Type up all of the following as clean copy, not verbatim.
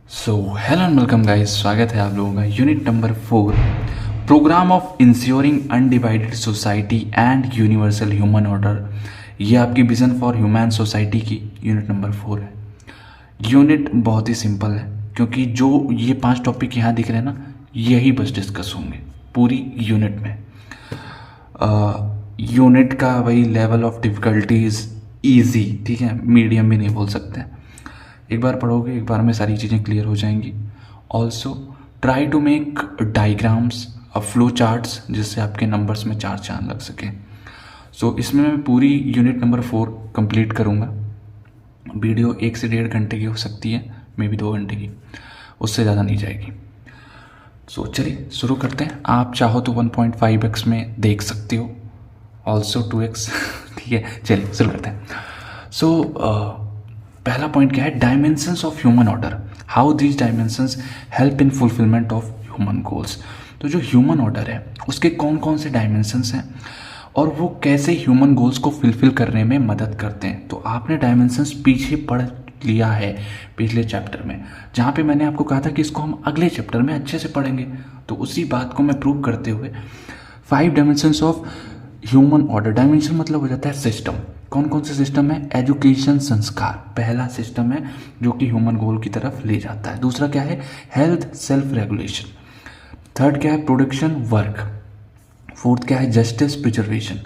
Hello and welcome guys, स्वागत है आप लोगों का unit number 4 program of ensuring undivided society and universal human order. ये आपकी विजन फॉर ह्यूमन सोसाइटी की यूनिट नंबर 4 है। यूनिट बहुत ही सिंपल है क्योंकि जो ये 5 टॉपिक यहाँ दिख रहे हैं ना, यही बस डिस्कस होंगे पूरी यूनिट में। यूनिट का वही लेवल ऑफ डिफ़िकल्टीज ईजी, ठीक है, मीडियम भी नहीं बोल सकते। एक बार पढ़ोगे एक बार में सारी चीज़ें क्लियर हो जाएंगी। Also try to make diagrams flow charts जिससे आपके नंबर्स में चार चांद लग सके। इसमें मैं पूरी यूनिट नंबर 4 कंप्लीट करूँगा। वीडियो 1 से 1.5 घंटे की हो सकती है, मे बी 2 घंटे की, उससे ज़्यादा नहीं जाएगी। चलिए शुरू करते हैं। आप चाहो तो 1.5x में देख सकते हो, ऑल्सो 2x ठीक है, चलिए शुरू करते हैं। पहला पॉइंट क्या है? Dimensions of human order, how these dimensions help in fulfilment of human goals. तो जो ह्यूमन ऑर्डर है उसके कौन कौन से डायमेंशंस हैं और वो कैसे ह्यूमन गोल्स को फुलफिल करने में मदद करते हैं। तो आपने डायमेंशंस पीछे पढ़ लिया है पिछले चैप्टर में, जहाँ पे मैंने आपको कहा था कि इसको हम अगले चैप्टर में अच्छे से पढ़ेंगे। तो उसी बात को मैं प्रूव करते हुए 5 dimensions of human order. Dimension मतलब हो जाता है सिस्टम। कौन कौन से सिस्टम है? एजुकेशन, संस्कार पहला सिस्टम है जो कि ह्यूमन गोल की तरफ ले जाता है। दूसरा क्या है? Health, self regulation. थर्ड क्या है? Production, work. फोर्थ क्या है? Justice, preservation.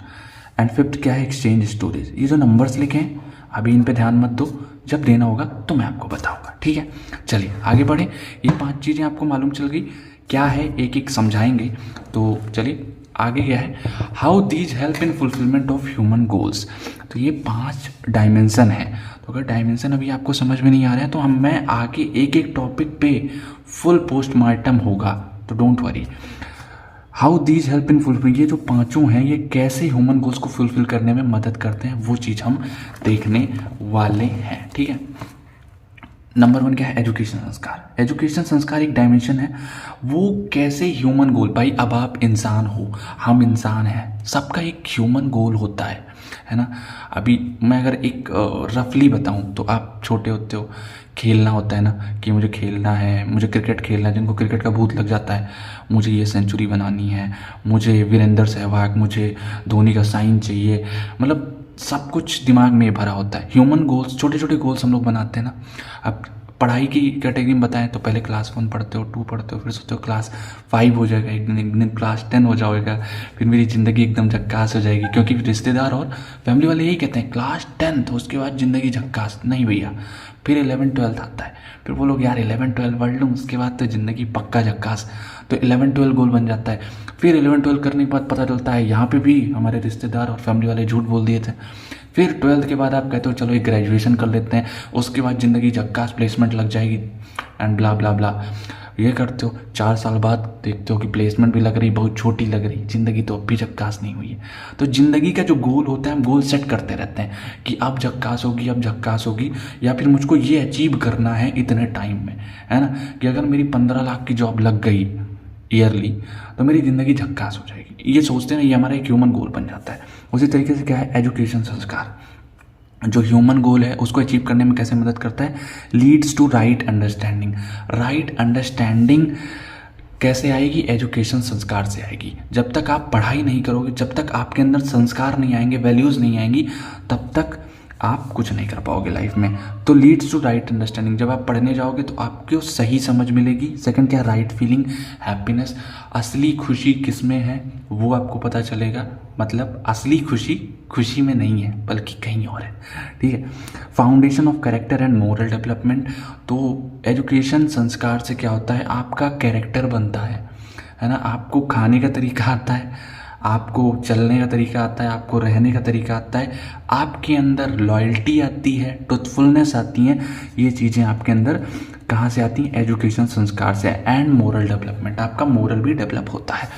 एंड फिफ्थ क्या है? Exchange, storage. ये जो नंबर्स लिखे हैं अभी इन पे ध्यान मत दो, जब देना होगा तो मैं आपको बताऊंगा, ठीक है। चलिए आगे बढ़ें। ये 5 चीज़ें आपको मालूम चल गई क्या है, एक एक समझाएंगे। तो चलिए आगे क्या है? How these help in fulfilment of human goals. तो ये 5 डायमेंशन है। तो अगर डायमेंशन अभी आपको समझ में नहीं आ रहा है तो मैं आगे एक एक टॉपिक पे फुल पोस्टमार्टम होगा, तो don't worry. How these help in fulfil, ये जो 5 हैं ये कैसे ह्यूमन गोल्स को फुलफिल करने में मदद करते हैं, वो चीज़ हम देखने वाले हैं, ठीक है। नंबर 1 क्या है? एजुकेशन संस्कार। एजुकेशन संस्कार एक डायमेंशन है, वो कैसे ह्यूमन गोल। भाई अब आप इंसान हो, हम इंसान हैं, सबका एक ह्यूमन गोल होता है ना। अभी मैं अगर एक रफली बताऊं तो आप छोटे होते हो, खेलना होता है ना कि मुझे खेलना है, मुझे क्रिकेट खेलना है। जिनको क्रिकेट का भूत लग जाता है, मुझे ये सेंचुरी बनानी है, मुझे वीरेंद्र सहवाग, मुझे धोनी का साइन चाहिए, मतलब सब कुछ दिमाग में भरा होता है। ह्यूमन गोल्स, छोटे छोटे गोल्स हम लोग बनाते हैं ना। अब पढ़ाई की कैटेगरी में बताएं तो पहले क्लास 1 पढ़ते हो, 2 पढ़ते हो, फिर सोचते हो क्लास 5 हो जाएगा, एक दिन क्लास 10 हो जाएगा, फिर मेरी ज़िंदगी एकदम झक्कास हो जाएगी। क्योंकि रिश्तेदार और फैमिली वाले यही कहते हैं क्लास 10 तो उसके बाद ज़िंदगी झक्कास। नहीं भैया, फिर 11-12 आता है, फिर वो लोग यार 11-12 पढ़ लूँ उसके बाद तो ज़िंदगी पक्का झक्कास। तो 11-12 गोल बन जाता है। फिर 11-12 करने के बाद पता चलता है यहाँ पे भी हमारे रिश्तेदार और फैमिली वाले झूठ बोल दिए थे। फिर 12th के बाद आप कहते हो चलो एक ग्रेजुएशन कर लेते हैं, उसके बाद ज़िंदगी झक्कास, प्लेसमेंट लग जाएगी एंड ब्ला ब्ला ब्ला। ये करते हो, 4 साल बाद देखते हो कि प्लेसमेंट भी लग रही, बहुत छोटी लग रही, ज़िंदगी तो अब भी झक्कास नहीं हुई है। तो ज़िंदगी का जो गोल होता है हम गोल सेट करते रहते हैं कि अब झक्कास होगी, अब झक्कास होगी, या फिर मुझको ये अचीव करना है इतने टाइम में, है ना। कि अगर मेरी 15 लाख की जॉब लग गई ईयरली तो मेरी ज़िंदगी झक्कास हो जाएगी। ये सोचते हैं ना, ये हमारा एक ह्यूमन गोल बन जाता है। उसी तरीके से क्या है? एजुकेशन संस्कार जो ह्यूमन गोल है उसको अचीव करने में कैसे मदद करता है? Leads to right understanding. Right understanding कैसे आएगी? एजुकेशन संस्कार से आएगी। जब तक आप पढ़ाई नहीं करोगे, जब तक आपके अंदर संस्कार नहीं आएंगे, वैल्यूज़ नहीं आएंगी, तब तक आप कुछ नहीं कर पाओगे लाइफ में। तो लीड्स टू राइट अंडरस्टैंडिंग, जब आप पढ़ने जाओगे तो आपको सही समझ मिलेगी। सेकंड क्या? Right feeling, happiness. असली खुशी किस में है वो आपको पता चलेगा। मतलब असली खुशी खुशी में नहीं है बल्कि कहीं और है, ठीक है। Foundation of character and moral development. तो एजुकेशन संस्कार से क्या होता है? आपका कैरेक्टर बनता है ना। आपको खाने का तरीका आता है, आपको चलने का तरीका आता है, आपको रहने का तरीका आता है, आपके अंदर लॉयल्टी आती है, ट्रुथफुलनेस आती है। ये चीज़ें आपके अंदर कहाँ से आती हैं? एजुकेशन संस्कार से। एंड मोरल डेवलपमेंट, आपका मोरल भी डेवलप होता है।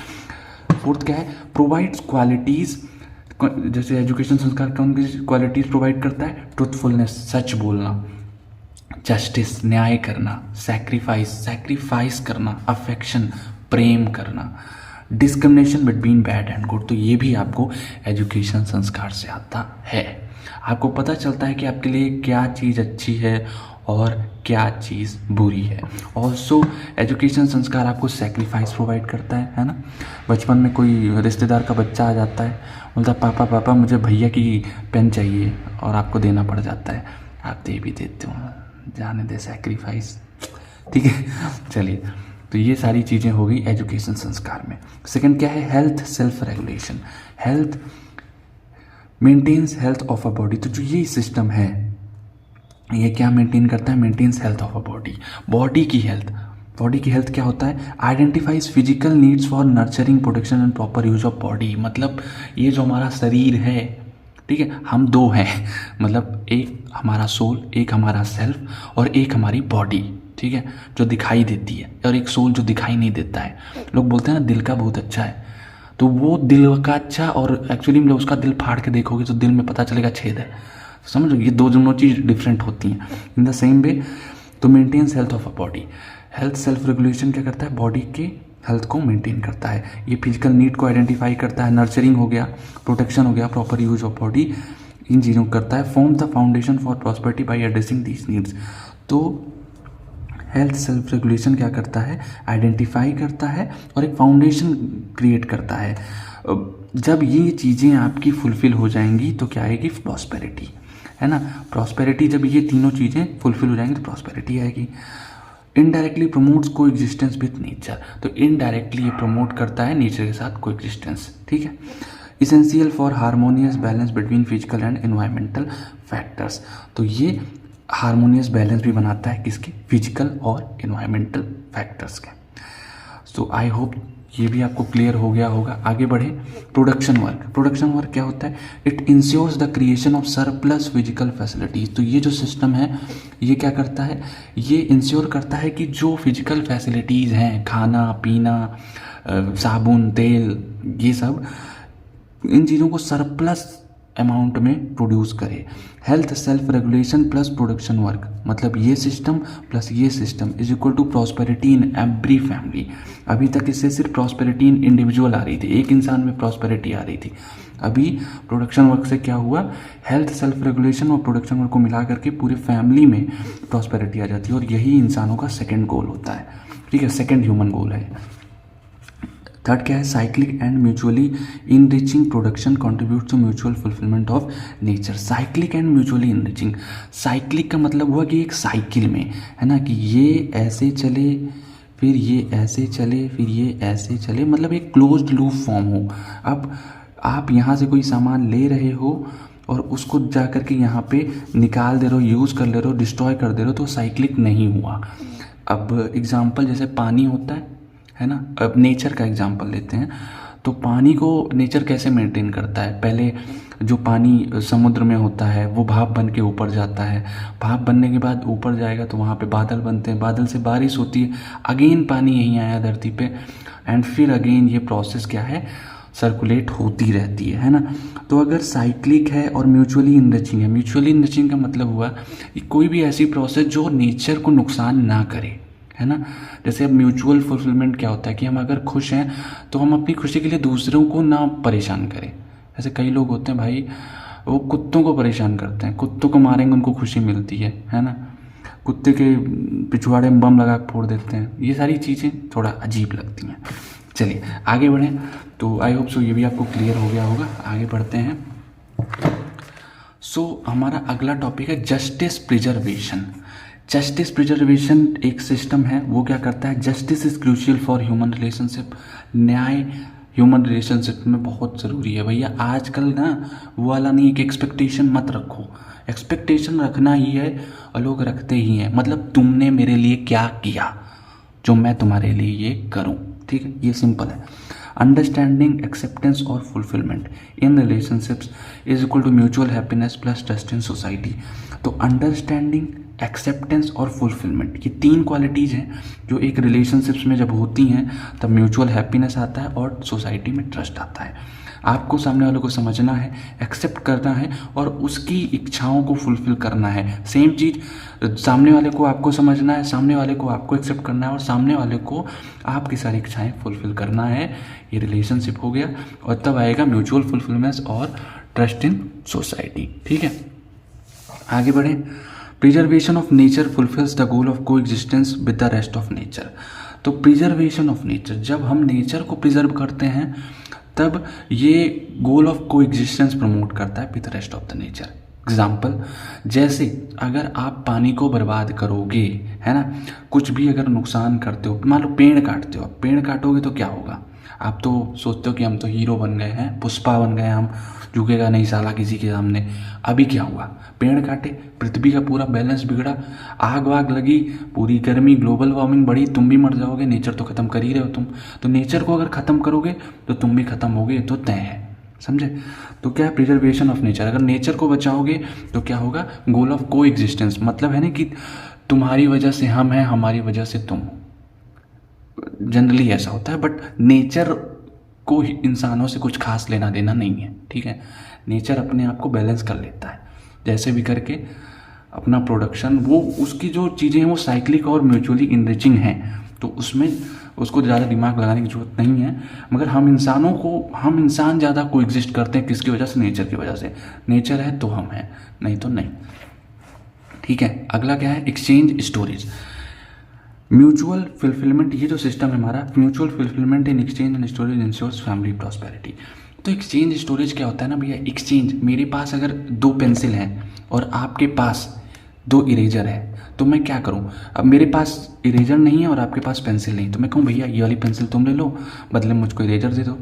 फोर्थ क्या है? Provides qualities. जैसे एजुकेशन संस्कार कौन सी क्वालिटीज़ प्रोवाइड करता है? ट्रुथफुलनेस, सच बोलना, जस्टिस, न्याय करना, सैक्रिफाइस करना, अफेक्शन, प्रेम करना, discrimination between bad and good. तो ये भी आपको एजुकेशन संस्कार से आता है। आपको पता चलता है कि आपके लिए क्या चीज़ अच्छी है और क्या चीज़ बुरी है। ऑल्सो एजुकेशन संस्कार आपको सेक्रीफाइस प्रोवाइड करता है ना। बचपन में कोई रिश्तेदार का बच्चा आ जाता है, बोलता पापा पापा मुझे भैया की पेन चाहिए, और आपको देना पड़ जाता है, आप दे भी देते हो, जाने दे सेक्रीफाइस, ठीक है। चलिए, तो ये सारी चीज़ें हो गई एजुकेशन संस्कार में। सेकंड क्या है, health self regulation. Health maintenance health of a body. तो जो ये सिस्टम है ये क्या मेंटेन करता है, maintenance health of a body. Body की हेल्थ, बॉडी की हेल्थ क्या होता है, identifies physical needs for nurturing protection and proper use of body. मतलब ये जो हमारा शरीर है, ठीक है, हम दो हैं, मतलब एक हमारा सोल, एक हमारा सेल्फ, और एक हमारी बॉडी, ठीक है, जो दिखाई देती है, और एक सोल जो दिखाई नहीं देता है। लोग बोलते हैं ना दिल का बहुत अच्छा है, तो वो दिल का अच्छा, और एक्चुअली में उसका दिल फाड़ के देखोगे तो दिल में पता चलेगा छेद है। समझ लो, ये दोनों चीज़ डिफरेंट होती हैं। इन the same way to maintains health of a body. Health self regulation क्या करता है, बॉडी के हेल्थ को मेंटेन करता है। ये फिजिकल नीड को आइडेंटिफाई करता है, नर्चरिंग हो गया, प्रोटेक्शन हो गया, प्रॉपर यूज ऑफ बॉडी, इन चीज़ों को करता है। Form the foundation for prosperity by addressing these needs. तो हेल्थ सेल्फ रेगुलेशन क्या करता है, आइडेंटिफाई करता है और एक फाउंडेशन क्रिएट करता है। जब ये चीज़ें आपकी फुलफिल हो जाएंगी तो क्या आएगी, प्रॉस्पेरिटी, है ना। प्रॉस्पेरिटी, जब ये तीनों चीज़ें फुलफिल हो जाएंगी तो प्रॉस्पेरिटी आएगी। इनडायरेक्टली प्रमोट्स को एग्जिस्टेंस विथ नेचर। तो इनडायरेक्टली ये प्रमोट करता है नेचर के साथ को एग्जिस्टेंस, ठीक है। Essential for harmonious balance between physical and environmental factors. तो ये हार्मोनियस बैलेंस भी बनाता है किसके, फिजिकल और एनवायरमेंटल फैक्टर्स के। सो आई होप ये भी आपको क्लियर हो गया होगा। आगे बढ़े, प्रोडक्शन वर्क। प्रोडक्शन वर्क क्या होता है, it ensures the creation of surplus physical facilities. तो ये जो सिस्टम है ये क्या करता है, ये इंश्योर करता है कि जो फिजिकल फैसिलिटीज़ हैं, खाना पीना, साबुन तेल, ये सब, इन चीज़ों को सरप्लस अमाउंट में प्रोड्यूस करे। Health self regulation plus production work, मतलब ये सिस्टम प्लस ये system is equal to prosperity in every family. अभी तक इससे सिर्फ प्रॉस्पेरिटी इन इंडिविजुअल आ रही थी, एक इंसान में प्रॉस्पेरिटी आ रही थी। अभी प्रोडक्शन वर्क से क्या हुआ, हेल्थ सेल्फ रेगुलेशन और प्रोडक्शन वर्क को मिला करके पूरे फैमिली में प्रॉस्पेरिटी आ जाती है, और यही इंसानों का सेकेंड गोल होता है, ठीक है, सेकेंड ह्यूमन गोल है। थर्ड क्या है, cyclic and mutually enriching production contribute to mutual fulfilment of nature. Cyclic and mutually enriching. Cyclic का मतलब हुआ कि एक साइकिल में, है ना, कि ये ऐसे चले, फिर ये ऐसे चले, फिर ये ऐसे चले, मतलब एक क्लोज्ड लूप फॉर्म हो। अब आप यहाँ से कोई सामान ले रहे हो और उसको जा कर के यहाँ पे निकाल दे रहे हो, यूज़ कर ले रहे हो, डिस्ट्रॉय कर दे रहे हो, तो साइक्लिक नहीं हुआ। अब एग्जाम्पल जैसे पानी होता है ना, अब नेचर का एग्जांपल लेते हैं। तो पानी को नेचर कैसे मेंटेन करता है, पहले जो पानी समुद्र में होता है वो भाप बन के ऊपर जाता है, भाप बनने के बाद ऊपर जाएगा तो वहाँ पे बादल बनते हैं, बादल से बारिश होती है, अगेन पानी यहीं आया धरती पे, एंड फिर अगेन ये प्रोसेस क्या है, सर्कुलेट होती रहती है ना। तो अगर साइक्लिक है और म्यूचुअली इनरिचिंग है, म्यूचुअली इनरिचिंग का मतलब हुआ कि कोई भी ऐसी प्रोसेस जो नेचर को नुकसान ना करे, है ना। जैसे अब म्यूचुअल फुलफिलमेंट क्या होता है कि हम अगर खुश हैं तो हम अपनी खुशी के लिए दूसरों को ना परेशान करें। ऐसे कई लोग होते हैं भाई, वो कुत्तों को परेशान करते हैं, कुत्तों को मारेंगे उनको खुशी मिलती है ना, कुत्ते के पिछवाड़े में बम लगा के फोड़ देते हैं। ये सारी चीज़ें थोड़ा अजीब लगती हैं। चलिए आगे बढ़ें। तो आई होप सो ये भी आपको क्लियर हो गया होगा। आगे बढ़ते हैं। हमारा अगला टॉपिक है जस्टिस प्रिजर्वेशन। जस्टिस प्रिजर्वेशन एक सिस्टम है, वो क्या करता है, justice is crucial for human relationship. न्याय ह्यूमन रिलेशनशिप में बहुत ज़रूरी है भैया। आजकल ना वो वाला नहीं कि एक्सपेक्टेशन मत रखो, एक्सपेक्टेशन रखना ही है और लोग रखते ही हैं। मतलब तुमने मेरे लिए क्या किया जो मैं तुम्हारे लिए ये करूं, ठीक है, ये सिंपल है। अंडरस्टैंडिंग, एक्सेप्टेंस और fulfilment in relationships is equal to mutual happiness plus trust in society. तो अंडरस्टैंडिंग, एक्सेप्टेंस और फुलफिलमेंट, ये तीन क्वालिटीज़ हैं जो एक रिलेशनशिप्स में जब होती हैं तब म्यूचुअल हैप्पीनेस आता है और सोसाइटी में ट्रस्ट आता है। आपको सामने वाले को समझना है, एक्सेप्ट करना है और उसकी इच्छाओं को फुलफिल करना है। सेम चीज़ सामने वाले को आपको समझना है, सामने वाले को आपको एक्सेप्ट करना है और सामने वाले को आपकी सारी इच्छाएं फुलफिल करना है। ये रिलेशनशिप हो गया और तब आएगा म्यूचुअल फुलफिलमेंट और ट्रस्ट इन सोसाइटी, ठीक है। आगे बढ़ें। Preservation of nature fulfils the goal of coexistence with the rest of nature. तो प्रिजर्वेशन ऑफ नेचर, जब हम नेचर को प्रिजर्व करते हैं तब ये goal of coexistence promote करता है with the rest of the nature. Example, जैसे अगर आप पानी को बर्बाद करोगे, है ना, कुछ भी अगर नुकसान करते हो, मान लो पेड़ काटते हो, पेड़ काटोगे तो क्या होगा? आप तो सोचते हो कि हम तो हीरो बन गए हैं, पुष्पा बन गए, हम झुकेगा नहीं साला किसी के सामने। अभी क्या हुआ? पेड़ काटे, पृथ्वी का पूरा बैलेंस बिगड़ा, आग वाग लगी, पूरी गर्मी, ग्लोबल वार्मिंग बढ़ी, तुम भी मर जाओगे। नेचर तो ख़त्म कर ही रहे हो तुम, तो नेचर को अगर ख़त्म करोगे तो तुम भी ख़त्म होगे, तो तय है, समझे? तो क्या है प्रिजर्वेशन ऑफ नेचर? अगर नेचर को बचाओगे तो क्या होगा? गोल ऑफ को एग्जिस्टेंस, मतलब है ना कि तुम्हारी वजह से हम हैं, हमारी वजह से तुम। जनरली ऐसा होता है, बट नेचर को इंसानों से कुछ खास लेना देना नहीं है, ठीक है? नेचर अपने आप को बैलेंस कर लेता है जैसे भी करके अपना प्रोडक्शन, वो उसकी जो चीज़ें हैं वो साइक्लिक और म्यूचुअली इनरिचिंग हैं, तो उसमें उसको ज़्यादा दिमाग लगाने की जरूरत नहीं है। मगर हम इंसान ज़्यादा को एग्जिस्ट करते हैं, किसकी वजह से? नेचर की वजह से। नेचर है तो हम हैं, नहीं तो नहीं, ठीक है? अगला क्या है? Exchange storage, mutual fulfilment. ये जो सिस्टम है हमारा, mutual fulfilment in exchange and storage ensures family prosperity. तो एक्सचेंज स्टोरेज क्या होता है ना भैया? एक्सचेंज, मेरे पास अगर 2 पेंसिल हैं और आपके पास 2 इरेजर है, तो मैं क्या करूं? अब मेरे पास इरेजर नहीं है और आपके पास पेंसिल नहीं, तो मैं कहूँ भैया ये वाली पेंसिल तुम ले लो, बदले में मुझको इरेजर दे दो।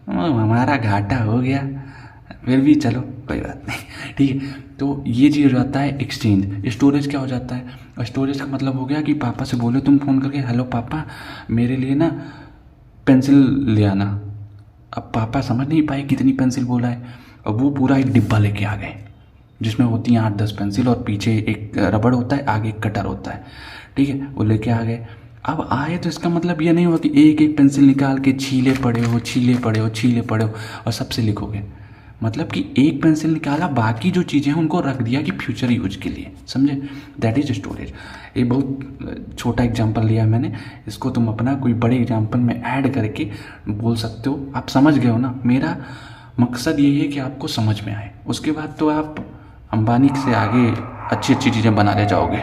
हमारा घाटा हो गया, फिर भी चलो कोई बात नहीं, ठीक है? तो ये चीज़ हो जाता है एक्सचेंज। स्टोरेज क्या हो जाता है? स्टोरेज का मतलब हो गया कि पापा से बोले तुम फ़ोन करके, हेलो पापा मेरे लिए ना पेंसिल ले आना। अब पापा समझ नहीं पाए कितनी पेंसिल बोला है, अब वो पूरा एक डिब्बा लेके आ गए जिसमें होती हैं 8-10 पेंसिल और पीछे एक रबड़ होता है, आगे एक कटर होता है, ठीक है? वो लेके आ गए। अब आए तो इसका मतलब ये नहीं हुआ कि एक एक पेंसिल निकाल के छीले पड़े हो और सबसे लिखोगे। मतलब कि एक पेंसिल निकाला, बाकी जो चीज़ें हैं उनको रख दिया कि फ्यूचर यूज के लिए, समझे? That is storage. ये बहुत छोटा एग्जांपल लिया मैंने, इसको तुम अपना कोई बड़े एग्जांपल में ऐड करके बोल सकते हो। आप समझ गए हो ना? मेरा मकसद यही है कि आपको समझ में आए, उसके बाद तो आप अंबानी से आगे अच्छी अच्छी चीज़ें बना ले जाओगे।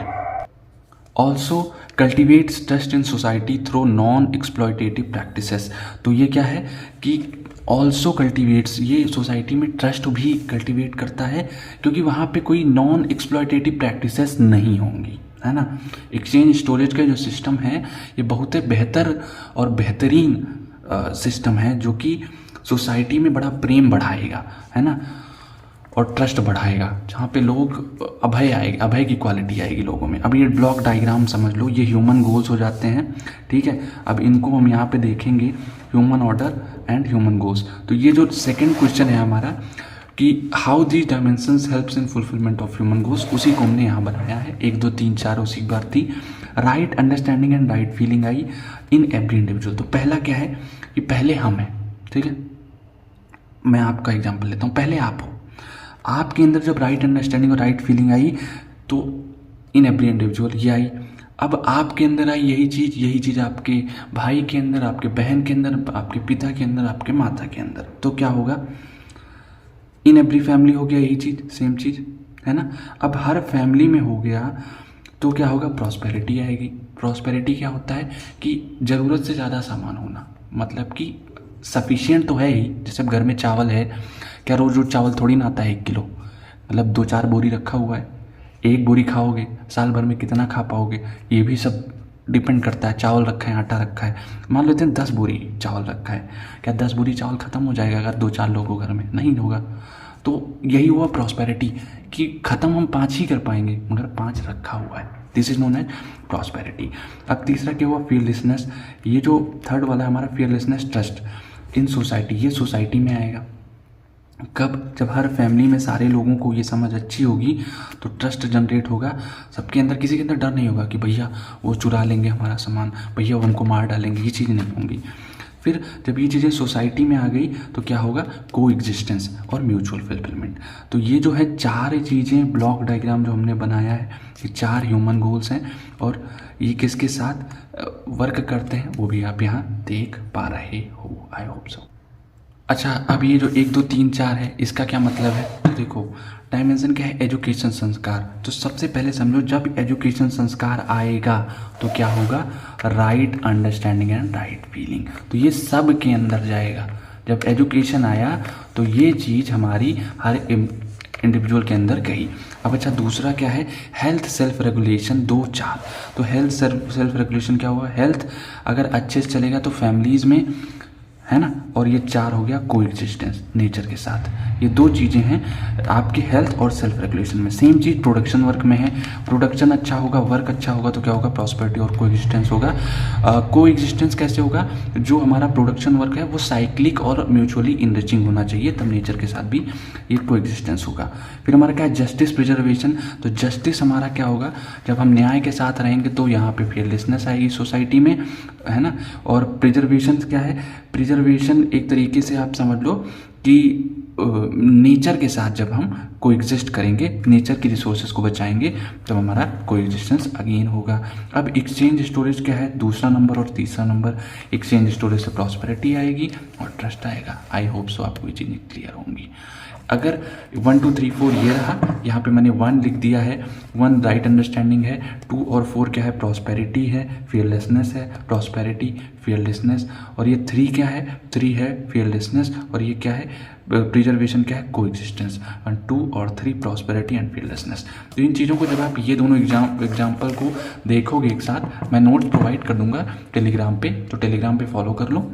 Also cultivates trust in society through non exploitative practices. तो ये क्या है कि ऑल्सो कल्टिवेट्स, ये सोसाइटी में ट्रस्ट भी कल्टिवेट करता है क्योंकि वहाँ पे कोई नॉन एक्सप्लॉयटेटिव प्रैक्टिसेस नहीं होंगी, है ना? एक्सचेंज स्टोरेज का जो सिस्टम है ये बहुत बेहतर और बेहतरीन सिस्टम है जो कि सोसाइटी में बड़ा प्रेम बढ़ाएगा, है ना, और ट्रस्ट बढ़ाएगा, जहाँ पे लोग अभय आएगी, अभय की क्वालिटी आएगी लोगों में। अब ये ब्लॉक डायग्राम समझ लो, ये ह्यूमन गोल्स हो जाते हैं, ठीक है? अब इनको हम यहाँ पे देखेंगे, human order and human goals. तो ये जो सेकंड क्वेश्चन है हमारा कि how these dimensions helps in fulfilment of human goals, उसी को हमने यहाँ बनाया है। 1 2 3 4 उसी बार थी। Right understanding and right feeling I in every individual. तो पहला क्या है कि पहले हम हैं, ठीक है? मैं आपका एग्जाम्पल लेता हूँ, पहले आप हो, आपके अंदर जब राइट अंडरस्टैंडिंग और राइट फीलिंग आई तो इन एवरी इंडिविजुअल ये आई। अब आपके अंदर आई यही चीज़ आपके भाई के अंदर, आपके बहन के अंदर, आपके पिता के अंदर, आपके माता के अंदर, तो क्या होगा? इन एवरी फैमिली हो गया यही चीज़, सेम चीज़, है ना? अब हर फैमिली में हो गया तो क्या होगा? प्रॉस्पेरिटी आएगी। प्रॉस्पेरिटी क्या होता है कि ज़रूरत से ज़्यादा सामान होना, मतलब कि सफिशिएंट तो है ही। जैसे अब घर में चावल है, क्या रोज़ रोज़ चावल थोड़ी ना आता है 1 किलो, मतलब 2-4 बोरी रखा हुआ है, 1 बोरी खाओगे, साल भर में कितना खा पाओगे? ये भी सब डिपेंड करता है। चावल रखा है, आटा रखा है, मान लेते हैं 10 बोरी चावल रखा है, क्या 10 बोरी चावल ख़त्म हो जाएगा अगर 2-4 लोग हो घर में? नहीं होगा। तो यही हुआ प्रॉस्पेरिटी कि ख़त्म हम 5 ही कर पाएंगे मगर 5 रखा हुआ है। This is known as prosperity. अब तीसरा क्या हुआ? फियरलेसनेस। ये जो थर्ड वाला है हमारा फियरलेसनेस, ट्रस्ट इन सोसाइटी, ये सोसाइटी में आएगा कब? जब हर फैमिली में सारे लोगों को ये समझ अच्छी होगी तो ट्रस्ट जनरेट होगा सबके अंदर। किसी के अंदर डर नहीं होगा कि भैया वो चुरा लेंगे हमारा सामान, भैया वो हमको मार डालेंगे, ये चीज़ नहीं होंगी। फिर जब ये चीज़ें सोसाइटी में आ गई तो क्या होगा? को एग्जिस्टेंस और म्यूचुअल फुलफिलमेंट। तो ये जो है 4 चीज़ें, ब्लॉक डायग्राम जो हमने बनाया है, ये 4 ह्यूमन गोल्स हैं और ये किसके साथ वर्क करते हैं वो भी आप यहाँ देख पा रहे हो, आई होप सो। अच्छा, अब ये जो 1 2 3 4 है, इसका क्या मतलब है? तो देखो, डायमेंशन क्या है? एजुकेशन संस्कार। तो सबसे पहले समझो, जब एजुकेशन संस्कार आएगा तो क्या होगा? Right understanding and right feeling. तो ये सब के अंदर जाएगा। जब एजुकेशन आया तो ये चीज़ हमारी हर इंडिविजुअल के अंदर गई। अब अच्छा, दूसरा क्या है? Health self regulation 2 4। तो हेल्थ सेल्फ रेगुलेशन क्या हुआ? हेल्थ अगर अच्छे से चलेगा तो फैमिलीज़ में, है ना। और ये 4 हो गया कोएग्जिस्टेंस नेचर के साथ। ये 2 चीज़ें हैं आपकी हेल्थ और सेल्फ रेगुलेशन में। सेम चीज़ प्रोडक्शन वर्क में है। प्रोडक्शन अच्छा होगा, वर्क अच्छा होगा तो क्या होगा? प्रॉस्पेरिटी और कोएग्जिस्टेंस होगा। कोएग्जिस्टेंस कैसे होगा? जो हमारा प्रोडक्शन वर्क है वो साइक्लिक और म्यूचुअली इनरिचिंग होना चाहिए, तब नेचर के साथ भी ये कोएग्जिस्टेंस होगा। फिर हमारा क्या है? Justice preservation. तो जस्टिस हमारा क्या होगा? जब हम न्याय के साथ रहेंगे तो यहाँ पे फेयरलेसनेस आएगी सोसाइटी में, है ना। और प्रिजर्वेशन क्या है? प्रिजर्वेशन एक तरीके से आप समझ लो कि नेचर के साथ जब हम कोएग्जिस्ट करेंगे, नेचर की रिसोर्सेज को बचाएंगे, तब हमारा कोएग्जिस्टेंस अगेन होगा। अब एक्सचेंज स्टोरेज क्या है? दूसरा नंबर और तीसरा नंबर। एक्सचेंज स्टोरेज से प्रॉस्पेरिटी आएगी और ट्रस्ट आएगा। आई होप सो आपको ये चीज़ें क्लियर होंगी। अगर 1 2 3 4 ये रहा, यहाँ पे मैंने 1 लिख दिया है। 1 राइट अंडरस्टैंडिंग है, 2 और 4 क्या है? प्रॉस्पेरिटी है, फियरलेसनेस है, प्रॉस्पेरिटी, फियरलेसनेस। और ये 3 क्या है? 3 है फियरलेसनेस, और ये क्या है? प्रिजर्वेशन क्या है? कोएग्जिस्टेंस। 2 और 3 प्रॉस्पेरिटी एंड फियरलेसनेस। तो इन चीज़ों को जब आप ये दोनों एग्जाम्पल को देखोगे एक साथ, मैं नोट्स प्रोवाइड कर दूंगा टेलीग्राम पे, तो टेलीग्राम पे फॉलो कर लो,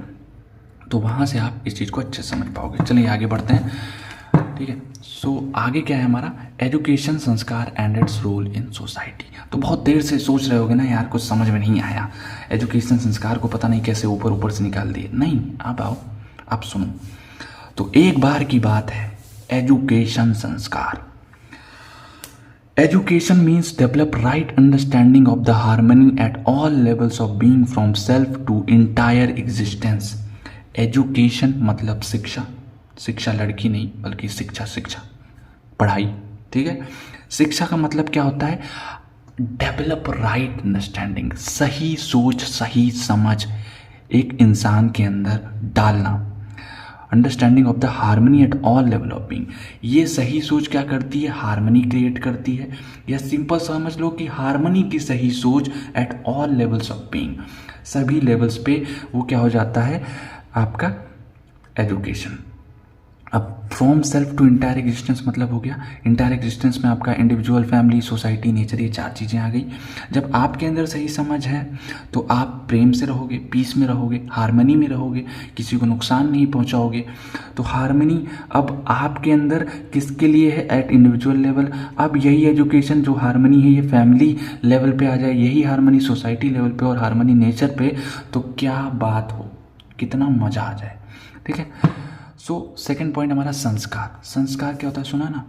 तो वहाँ से आप इस चीज़ को अच्छे से समझ पाओगे। चलिए आगे बढ़ते हैं, ठीक है। सो आगे क्या है हमारा? Education sanskar and its role in society. तो बहुत देर से सोच रहे होगे ना यार, कुछ समझ में नहीं आया, एजुकेशन संस्कार को पता नहीं कैसे ऊपर ऊपर से निकाल दिए। नहीं, आप आओ, आप सुनो। तो एक बार की बात है, education sanskar. Education means develop right understanding of the harmony at all levels of being from self to entire existence. Education मतलब शिक्षा, शिक्षा लड़की नहीं बल्कि शिक्षा, शिक्षा पढ़ाई, ठीक है। शिक्षा का मतलब क्या होता है? डेवलप राइट अंडरस्टैंडिंग, सही सोच, सही समझ एक इंसान के अंदर डालना। Understanding of the harmony at all level of being, ये सही सोच क्या करती है? हार्मनी क्रिएट करती है। या सिंपल समझ लो कि हार्मनी की सही सोच at all levels of being, सभी लेवल्स पे वो क्या हो जाता है? आपका एजुकेशन। अब from self to entire existence मतलब हो गया, इंटायर एग्जिस्टेंस में आपका इंडिविजुअल, फैमिली, सोसाइटी, नेचर, ये 4 चीज़ें आ गई। जब आपके अंदर सही समझ है तो आप प्रेम से रहोगे, पीस में रहोगे, हार्मनी में रहोगे, किसी को नुकसान नहीं पहुंचाओगे। तो हार्मनी अब आपके अंदर किसके लिए है? Eight individual level. अब यही एजुकेशन जो हार्मनी है ये फैमिली लेवल पे आ जाए, यही हार्मनी सोसाइटी लेवल पे और हार्मनी नेचर पे, तो क्या बात हो, कितना मज़ा आ जाए, ठीक है। सो सेकंड पॉइंट हमारा संस्कार। संस्कार क्या होता है? सुना ना,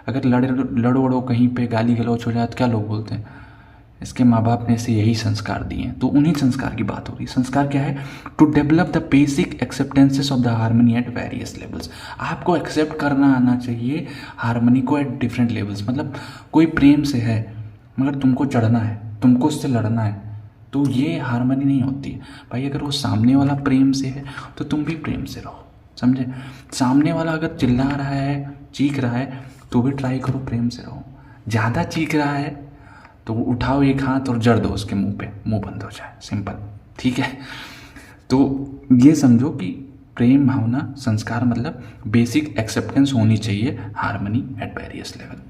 अगर लड़ो वड़ो कहीं पे, गाली गलौच हो जाए तो क्या लोग बोलते हैं? इसके माँ बाप ने इसे यही संस्कार दिए हैं। तो उन्हीं संस्कार की बात हो रही है। संस्कार क्या है? To develop the basic acceptances of the harmony at various levels. आपको एक्सेप्ट करना आना चाहिए हार्मनी को एट डिफरेंट लेवल्स। मतलब कोई प्रेम से है मगर तुमको चढ़ना है, तुमको उससे लड़ना है, तो ये हार्मनी नहीं होती है भाई। अगर वो सामने वाला प्रेम से है तो तुम भी प्रेम से रहो, समझे। सामने वाला अगर चिल्ला रहा है, चीख रहा है, तो भी ट्राई करो प्रेम से रहो। ज़्यादा चीख रहा है तो उठाओ एक हाथ और जड़ दो उसके मुंह पे, मुंह बंद हो जाए, सिंपल, ठीक है। तो ये समझो कि प्रेम भावना, संस्कार मतलब बेसिक एक्सेप्टेंस होनी चाहिए, हार्मनी एट वेरियस लेवल।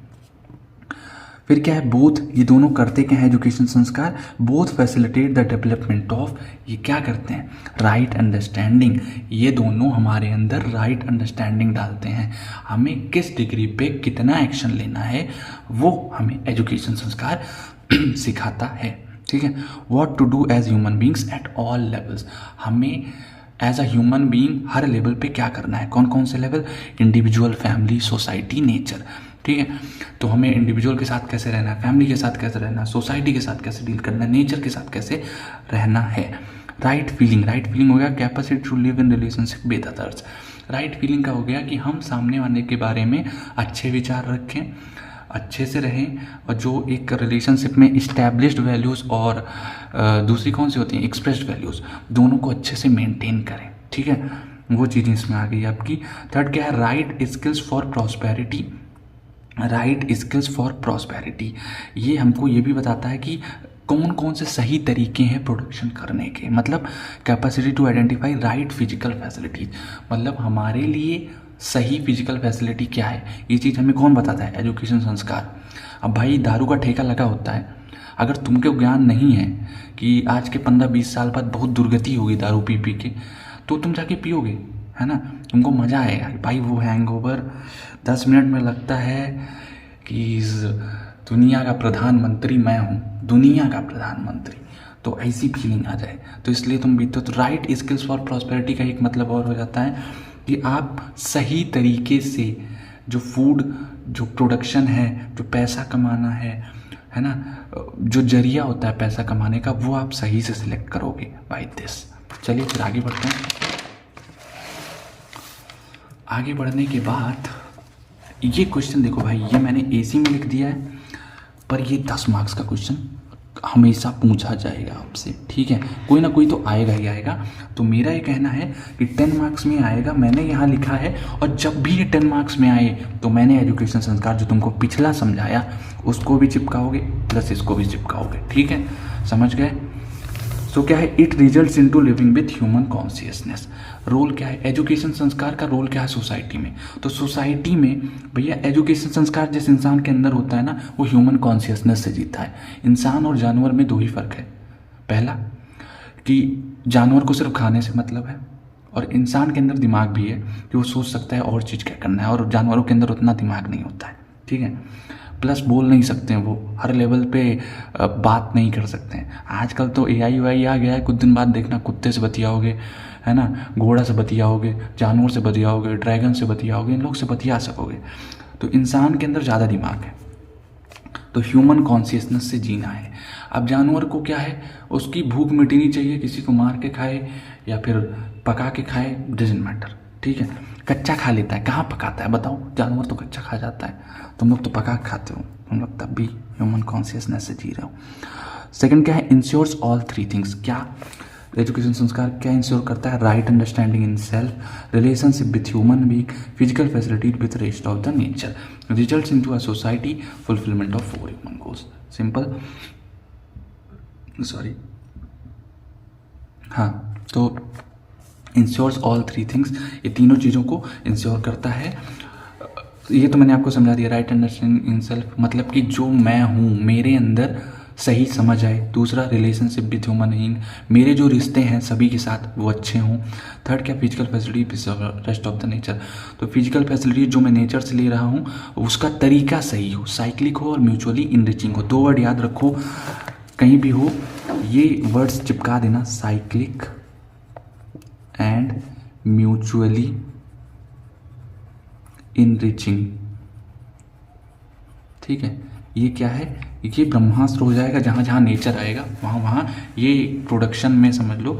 फिर क्या है? बोथ, ये दोनों करते क्या है? एजुकेशन संस्कार both facilitate the development of, ये क्या करते हैं? Right understanding. ये दोनों हमारे अंदर राइट अंडरस्टैंडिंग डालते हैं। हमें किस डिग्री पे कितना एक्शन लेना है वो हमें एजुकेशन संस्कार सिखाता है, ठीक है। What to do as human beings at all levels, हमें एज अ ह्यूमन बीइंग हर लेवल पे क्या करना है? कौन कौन से level? Individual, family, society, nature, ठीक है। तो हमें इंडिविजुअल के साथ कैसे रहना है, फैमिली के साथ कैसे रहना है, सोसाइटी के साथ कैसे डील करना है, नेचर के साथ कैसे रहना है। राइट फीलिंग, राइट फीलिंग हो गया capacity to live in relationship with others. Right feeling का हो गया कि हम सामने वाले के बारे में अच्छे विचार रखें, अच्छे से रहें, और जो एक रिलेशनशिप में इस्टेब्लिश्ड वैल्यूज़ और दूसरी कौन सी होती हैं? एक्सप्रेस्ड वैल्यूज़, दोनों को अच्छे से मेंटेन करें, ठीक है। वो चीज़ें इसमें आ गई आपकी। थर्ड क्या है, right skills for prosperity. Right skills for prosperity, ये हमको ये भी बताता है कि कौन कौन से सही तरीके हैं प्रोडक्शन करने के। मतलब capacity to identify right physical facilities, मतलब हमारे लिए सही फिजिकल फैसिलिटी क्या है, ये चीज़ हमें कौन बताता है, एजुकेशन संस्कार। अब भाई दारू का ठेका लगा होता है, अगर तुमको ज्ञान नहीं है कि आज के 15-20 साल बाद बहुत दुर्गति होगी दारू पी पी के, तो तुम जाके पियोगे, है ना, तुमको मज़ा आएगा भाई। वो हैंगओवर 10 मिनट में लगता है कि इस दुनिया का प्रधानमंत्री मैं हूँ, दुनिया का प्रधानमंत्री, तो ऐसी फीलिंग आ जाए, तो इसलिए तुम बीते। तो राइट स्किल्स फॉर प्रॉस्पेरिटी का एक मतलब और हो जाता है कि आप सही तरीके से जो फूड, जो प्रोडक्शन है, जो पैसा कमाना है ना, जो जरिया होता है पैसा कमाने का, वो आप सही से सिलेक्ट करोगे बाय दिस। चलिए फिर आगे बढ़ते हैं। आगे बढ़ने के बाद ये क्वेश्चन देखो भाई, ये मैंने एसी में लिख दिया है, पर ये 10 मार्क्स का क्वेश्चन हमेशा पूछा जाएगा आपसे, ठीक है, कोई ना कोई तो आएगा ही आएगा। तो मेरा ये कहना है कि 10 मार्क्स में आएगा, मैंने यहाँ लिखा है, और जब भी ये 10 मार्क्स में आए तो मैंने एजुकेशन संस्कार जो तुमको पिछला समझाया उसको भी चिपकाओगे, प्लस इसको भी चिपकाओगे, ठीक है, समझ गए। सो क्या है, it results into living with human consciousness. Role क्या है, एजुकेशन संस्कार का रोल क्या है सोसाइटी में, तो सोसाइटी में भैया एजुकेशन संस्कार जिस इंसान के अंदर होता है ना, वो ह्यूमन कॉन्शियसनेस से जीता है। इंसान और जानवर में 2 ही फ़र्क है, पहला कि जानवर को सिर्फ खाने से मतलब है, और इंसान के अंदर दिमाग भी है कि वो सोच सकता है और चीज़ क्या करना है, और जानवरों के अंदर उतना दिमाग नहीं होता है, ठीक है, प्लस बोल नहीं सकते हैं, वो हर लेवल पे बात नहीं कर सकते हैं। आजकल तो AI वाई आ गया है, कुछ दिन बाद देखना कुत्ते से बतियाओगे, है ना, घोड़ा से बतियाओगे, जानवर से बतियाओगे, ड्रैगन से बतियाओगे, इन लोग से बतिया सकोगे। तो इंसान के अंदर ज़्यादा दिमाग है, तो ह्यूमन कॉन्शियसनेस से जीना है। अब जानवर को क्या है, उसकी भूख मिटनी चाहिए, किसी को मार के खाए या फिर पका के खाए, डजंट मैटर, ठीक है। कच्चा खा लेता है, कहाँ पकाता है बताओ, जानवर तो कच्चा खा जाता है, तुम लोग तो पका के खाते हो, तुम लोग तब भी ह्यूमन कॉन्शियसनेस से जी रहे हो। सेकंड क्या है, इंश्योर्स ऑल 3 थिंग्स। क्या एजुकेशन संस्कार क्या इंश्योर करता है, right understanding in self, relationship with human being, physical facility with rest of the nature, results into a society, fulfilment of 4 human goals. Simple, sorry, हाँ, तो ensures all 3 things, ये तीनों चीज़ों को इंश्योर करता है। ये तो मैंने आपको समझा दिया, राइट अंडरस्टैंडिंग इन सेल्फ मतलब कि जो मैं हूँ मेरे अंदर सही समझ आए। दूसरा, रिलेशनशिप विथ ह्यूमन बीइंग, मेरे जो रिश्ते हैं सभी के साथ वो अच्छे हों। थर्ड क्या, physical facility rest of the nature, तो फिजिकल फैसिलिटी जो मैं नेचर से ले रहा हूँ उसका तरीका सही हो, साइक्लिक हो और म्यूचुअली इनरिचिंग हो। 2 वर्ड याद रखो, कहीं भी हो ये वर्ड्स चिपका देना, साइक्लिक एंड म्यूचुअली इनरिचिंग, ठीक है। ये क्या है, ये ब्रह्मास्त्र हो जाएगा, जहाँ जहाँ नेचर आएगा वहाँ वहाँ ये प्रोडक्शन में समझ लो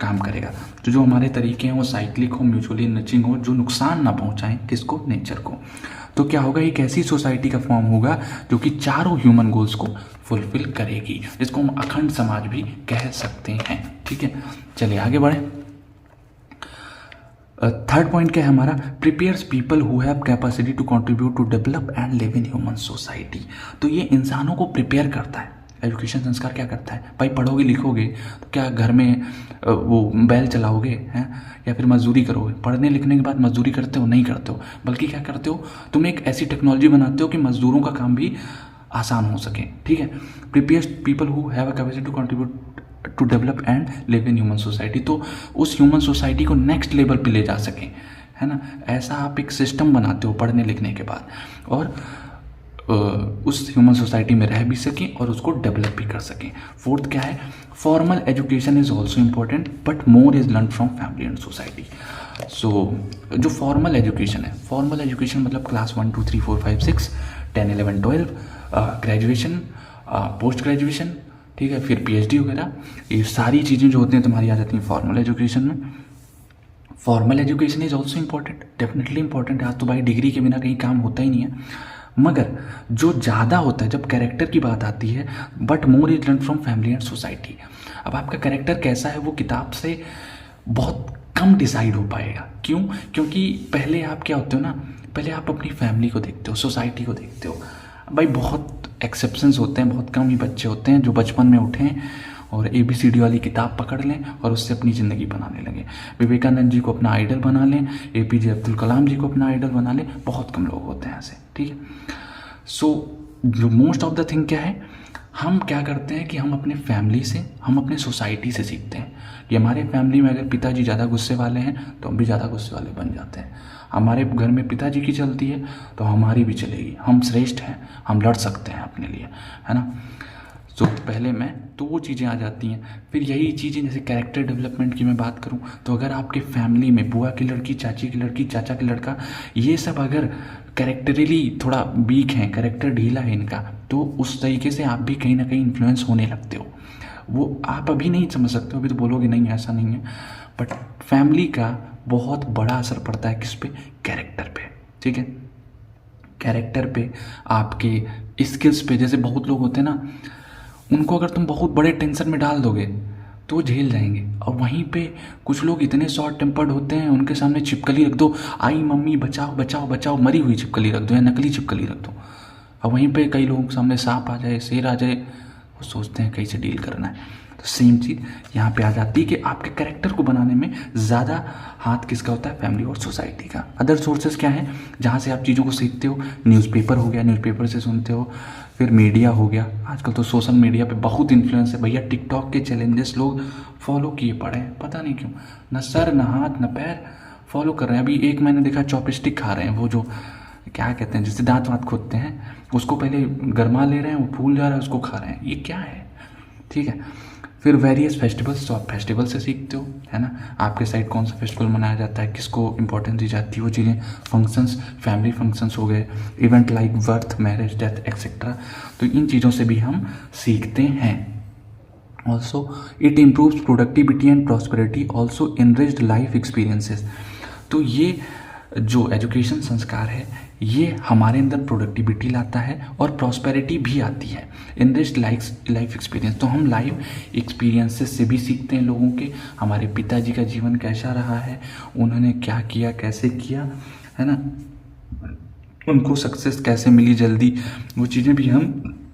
काम करेगा। तो जो हमारे तरीके हैं वो साइक्लिक हो, म्यूचुअली इनरिचिंग हो, जो नुकसान ना पहुँचाएं किसको, नेचर को। तो क्या होगा, एक ऐसी सोसाइटी का फॉर्म होगा जो कि चारों ह्यूमन गोल्स को फुलफिल करेगी, जिसको हम अखंड समाज भी कह सकते हैं, ठीक है। चलिए आगे बढ़ें। थर्ड पॉइंट क्या है हमारा, prepares people who have capacity to contribute to develop and live in human society. तो ये इंसानों को प्रिपेयर करता है। एजुकेशन संस्कार क्या करता है भाई, पढ़ोगे लिखोगे तो क्या घर में वो बैल चलाओगे हैं या फिर मजदूरी करोगे? पढ़ने लिखने के बाद मजदूरी करते हो? नहीं करते हो, बल्कि क्या करते हो, तुम एक ऐसी टेक्नोलॉजी बनाते हो कि मजदूरों का काम भी आसान हो सके, ठीक है। Prepares people who have a capacity to contribute to develop and live in human society, तो उस ह्यूमन सोसाइटी को नेक्स्ट लेवल पे ले जा सकें, है ना। ऐसा आप एक सिस्टम बनाते हो पढ़ने लिखने के बाद, और उस ह्यूमन सोसाइटी में रह भी सकें और उसको डेवलप भी कर सकें। फोर्थ क्या है, formal education is also important but more is learn from family and society. So जो फॉर्मल एजुकेशन है, फॉर्मल एजुकेशन मतलब क्लास 1 2 3 4 5 6 10 11 12, ग्रेजुएशन, पोस्ट ग्रेजुएशन, ठीक है, फिर PhD वगैरह, ये सारी चीज़ें जो होती हैं तुम्हारी आ जाती हैं फॉर्मल एजुकेशन में। Formal education is also important, definitely important है। आज तो भाई डिग्री के बिना कहीं काम होता ही नहीं है, मगर जो ज़्यादा होता है जब कैरेक्टर की बात आती है, but more is learn from family and society. अब आपका कैरेक्टर कैसा है वो किताब से बहुत कम डिसाइड हो पाएगा। क्यों? क्योंकि पहले आप क्या होते हो ना, पहले आप अपनी फैमिली को देखते हो, सोसाइटी को देखते हो। भाई बहुत एक्सेप्शंस होते हैं, बहुत कम ही बच्चे होते हैं जो बचपन में उठें और ABCD वाली किताब पकड़ लें और उससे अपनी ज़िंदगी बनाने लगे। विवेकानंद जी को अपना आइडल बना लें, APJ अब्दुल कलाम जी को अपना आइडल बना लें, बहुत कम लोग होते हैं ऐसे, ठीक है। सो जो मोस्ट ऑफ द थिंग क्या है, हम क्या करते हैं कि हम अपने फैमिली से, हम अपने सोसाइटी से सीखते हैं कि हमारे फैमिली में अगर पिताजी ज़्यादा गुस्से वाले हैं तो हम भी ज़्यादा गुस्से वाले बन जाते हैं। हमारे घर में पिताजी की चलती है तो हमारी भी चलेगी, हम श्रेष्ठ हैं, हम लड़ सकते हैं अपने लिए, है ना। तो पहले मैं तो वो चीज़ें आ जाती हैं। फिर यही चीज़ें जैसे कैरेक्टर डेवलपमेंट की मैं बात करूं तो अगर आपके फैमिली में बुआ की लड़की, चाची की लड़की, चाचा की लड़का, ये सब अगर कैरेक्टरली थोड़ा वीक हैं, कैरेक्टर ढीला है इनका, तो उस तरीके से आप भी कहीं ना कहीं इन्फ्लुएंस होने लगते हो। वो आप अभी नहीं समझ सकते हो, अभी तो बोलोगे नहीं ऐसा नहीं है, बट फैमिली का बहुत बड़ा असर पड़ता है किस पे? कैरेक्टर पे, ठीक है। कैरेक्टर पे, आपके स्किल्स पे। जैसे बहुत लोग होते हैं ना, उनको अगर तुम बहुत बड़े टेंशन में डाल दोगे तो वो झेल जाएंगे, और वहीं पे कुछ लोग इतने शॉर्ट टेम्पर्ड होते हैं, उनके सामने छिपकली रख दो, आई मम्मी बचाओ बचाओ बचाओ, मरी हुई छिपकली रख दो या नकली छिपकली रख दो, और वहीं पे कई लोगों के सामने सांप आ जाए, शेर आ जाए, वो सोचते हैं कैसे डील करना है। तो सेम चीज़ यहाँ पे आ जाती है कि आपके कैरेक्टर को बनाने में ज़्यादा हाथ किसका होता है? फैमिली और सोसाइटी का। अदर सोर्सेज क्या है जहाँ से आप चीज़ों को सीखते हो? न्यूज़पेपर हो गया, न्यूज़पेपर से सुनते हो, फिर मीडिया हो गया। आजकल तो सोशल मीडिया पे बहुत इन्फ्लुएंस है भैया। टिकटॉक के चैलेंजेस लोग फॉलो किए पड़े हैं, पता नहीं क्यों, न सर न हाथ न पैर, फॉलो कर रहे हैं। अभी एक मैंने देखा चॉपस्टिक खा रहे हैं, वो जो क्या कहते हैं जिससे दांत वाँत खोदते हैं, उसको पहले गरमा ले रहे हैं, वो फूल जा रहा है, उसको खा रहे हैं, ये क्या है? ठीक है। फिर वेरियस फेस्टिवल्स, तो आप फेस्टिवल से सीखते हो, है ना। आपके साइड कौन सा फेस्टिवल मनाया जाता है, किसको इंपॉर्टेंस दी जाती है, वो चीज़ें। फंक्शंस, फैमिली फंक्शंस हो गए, event like birth, marriage, death etcetera, तो इन चीज़ों से भी हम सीखते हैं। Also it improves productivity and prosperity, also enriched life experiences. तो ये जो एजुकेशन संस्कार है ये हमारे अंदर प्रोडक्टिविटी लाता है और प्रॉस्पेरिटी भी आती है, इनरिच्ड लाइफ एक्सपीरियंस। तो हम लाइफ एक्सपीरियंसेस से भी सीखते हैं लोगों के, हमारे पिताजी का जीवन कैसा रहा है, उन्होंने क्या किया, कैसे किया, है ना, उनको सक्सेस कैसे मिली जल्दी, वो चीज़ें भी हम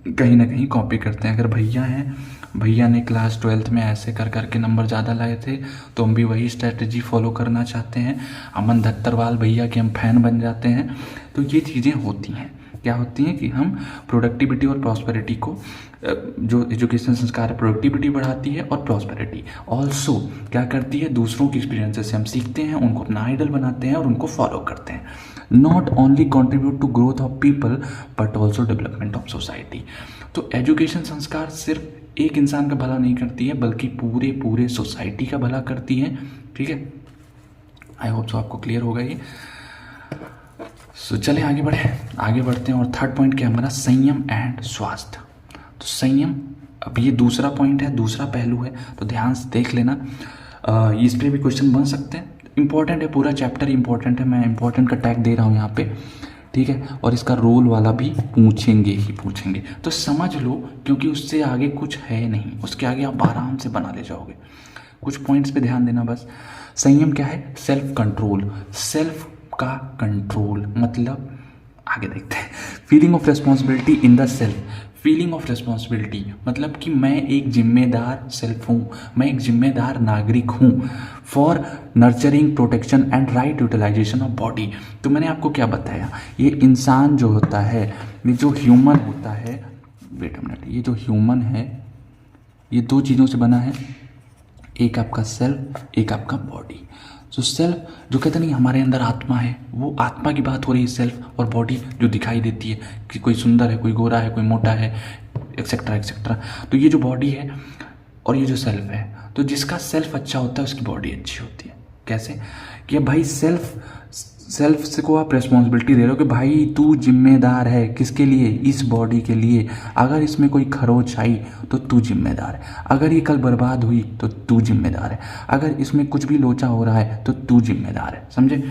कहीं ना कहीं कॉपी करते हैं। अगर भैया हैं, भैया ने क्लास 12th में ऐसे कर करके नंबर ज़्यादा लाए थे, तो हम भी वही स्ट्रेटजी फॉलो करना चाहते हैं। अमन दत्तरवाल भैया के हम फैन बन जाते हैं। तो ये चीज़ें होती हैं, क्या होती हैं कि हम प्रोडक्टिविटी और प्रॉस्पेरिटी को, जो एजुकेशन संस्कार है प्रोडक्टिविटी बढ़ाती है और प्रॉस्पेरिटी ऑल्सो क्या करती है, दूसरों की एक्सपीरियंसेस से हम सीखते हैं, उनको अपना आइडल बनाते हैं और उनको फॉलो करते हैं। Not only contribute to growth of people but also development of society. तो एजुकेशन संस्कार सिर्फ एक इंसान का भला नहीं करती है बल्कि पूरे सोसाइटी का भला करती है, ठीक है। आई होप सो आपको क्लियर होगा ये। सो चले आगे बढ़ते हैं। और थर्ड पॉइंट क्या है हमारा? संयम एंड स्वास्थ्य। तो संयम, अब ये दूसरा पॉइंट है, दूसरा पहलू है, तो ध्यान से देख लेना। इस पर भी क्वेश्चन बन सकते हैं, इंपॉर्टेंट है, पूरा चैप्टर इंपॉर्टेंट है, मैं इंपॉर्टेंट का टैग दे रहा हूँ यहाँ पे, ठीक है। और इसका रोल वाला भी पूछेंगे, तो समझ लो, क्योंकि उससे आगे कुछ है नहीं, उसके आगे आप आराम से बना ले जाओगे। कुछ पॉइंट्स पे ध्यान देना बस। संयम क्या है? Self control. सेल्फ का कंट्रोल मतलब, आगे देखते हैं, feeling of responsibility in the self. Feeling of responsibility मतलब कि मैं एक जिम्मेदार सेल्फ हूँ, मैं एक जिम्मेदार नागरिक हूँ for nurturing, protection and right utilisation of body. तो मैंने आपको क्या बताया, ये इंसान जो होता है, ये जो ह्यूमन होता है, वेट अ मिनट, ये जो ह्यूमन है ये दो चीज़ों से बना है, एक आपका सेल्फ, एक आपका बॉडी। तो सेल्फ जो कहते नहीं हमारे अंदर आत्मा है, वो आत्मा की बात हो रही है सेल्फ, और बॉडी जो दिखाई देती है कि कोई सुंदर है, कोई गोरा है, कोई मोटा है, एक्सेट्रा एक्सेट्रा। तो ये जो बॉडी है और ये जो सेल्फ है, तो जिसका सेल्फ अच्छा होता है उसकी बॉडी अच्छी होती है। कैसे? कि भाई सेल्फ से को आप रिस्पॉन्सिबिलिटी दे रहे हो कि भाई तू जिम्मेदार है, किसके लिए? इस बॉडी के लिए। अगर इसमें कोई खरोच आई तो तू जिम्मेदार है, अगर ये कल बर्बाद हुई तो तू जिम्मेदार है, अगर इसमें कुछ भी लोचा हो रहा है तो तू जिम्मेदार है। समझे?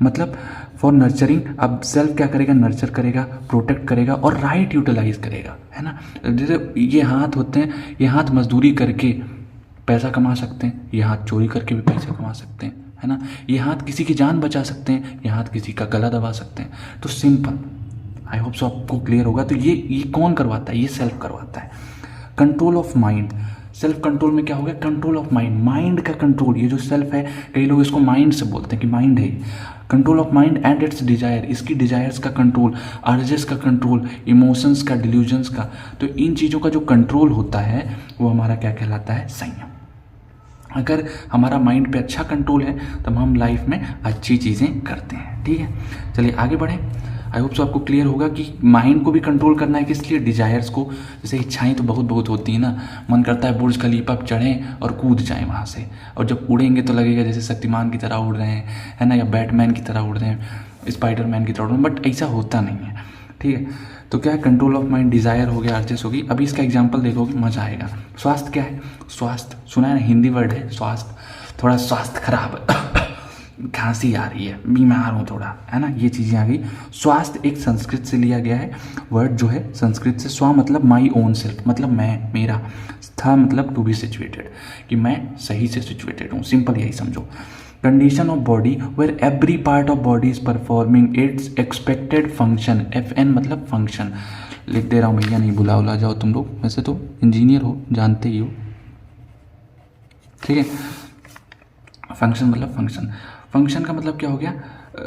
मतलब फॉर नर्चरिंग, अब सेल्फ क्या करेगा? नर्चर करेगा, प्रोटेक्ट करेगा और राइट यूटिलाइज करेगा, है ना। जैसे ये हाथ होते हैं, ये हाथ मजदूरी करके पैसा कमा सकते हैं, ये हाथ चोरी करके भी पैसा कमा सकते हैं, है ना। ये हाथ किसी की जान बचा सकते हैं, ये हाथ किसी का गला दबा सकते हैं। तो सिंपल, आई होप सो आपको क्लियर होगा। तो ये कौन करवाता है? ये सेल्फ करवाता है। Control of mind, self control में क्या हो गया? कंट्रोल ऑफ माइंड, माइंड का कंट्रोल। ये जो सेल्फ है, कई लोग इसको माइंड से बोलते हैं कि माइंड है। Control of mind and its desire, इसकी डिजायर्स का कंट्रोल, अर्जेस का कंट्रोल, इमोशंस का, डिल्यूजन्स का। तो इन चीज़ों का जो कंट्रोल होता है वो हमारा क्या कहलाता है? संयम। अगर हमारा माइंड पे अच्छा कंट्रोल है तब हम लाइफ में अच्छी चीज़ें करते हैं। ठीक है, चलिए आगे बढ़ें। आई होप सो आपको क्लियर होगा कि माइंड को भी कंट्रोल करना है, किस लिए? डिजायर्स को। जैसे इच्छाएं तो बहुत बहुत होती है ना, मन करता है बुर्ज खलीफा पर चढ़ें और कूद जाएं वहाँ से, और जब उड़ेंगे तो लगेगा जैसे शक्तिमान की तरह उड़ रहे हैं, है ना, या बैटमैन की तरह उड़ रहे हैं, स्पाइडरमैन की तरह उड़ रहे हैं, बट ऐसा होता नहीं है। ठीक है, तो क्या है? कंट्रोल ऑफ माइंड, डिज़ायर हो गया, अर्जेस होगी। अभी इसका एग्जाम्पल देखोगे मज़ा आएगा। स्वास्थ्य क्या है? स्वास्थ्य सुना है ना, हिंदी वर्ड है स्वास्थ्य। थोड़ा स्वास्थ्य खराब है, खांसी आ रही है, बीमार हूँ थोड़ा, है ना, ये चीज़ें आ गई। स्वास्थ्य एक संस्कृत से लिया गया है वर्ड जो है, संस्कृत से। स्व मतलब माई ओन सेल्फ, मतलब मैं, मेरा। स्था मतलब टू बी सिचुएटेड, कि मैं सही से सिचुएटेड हूँ। सिंपल यही समझो। Condition of body where every part of body is performing its expected function. FN मतलब फंक्शन। लिख दे रहा हूँ भैया, नहीं बुला जाओ तुम लोग, वैसे तो इंजीनियर हो, जानते ही हो। ठीक है, फंक्शन मतलब फंक्शन। फंक्शन का मतलब क्या हो गया?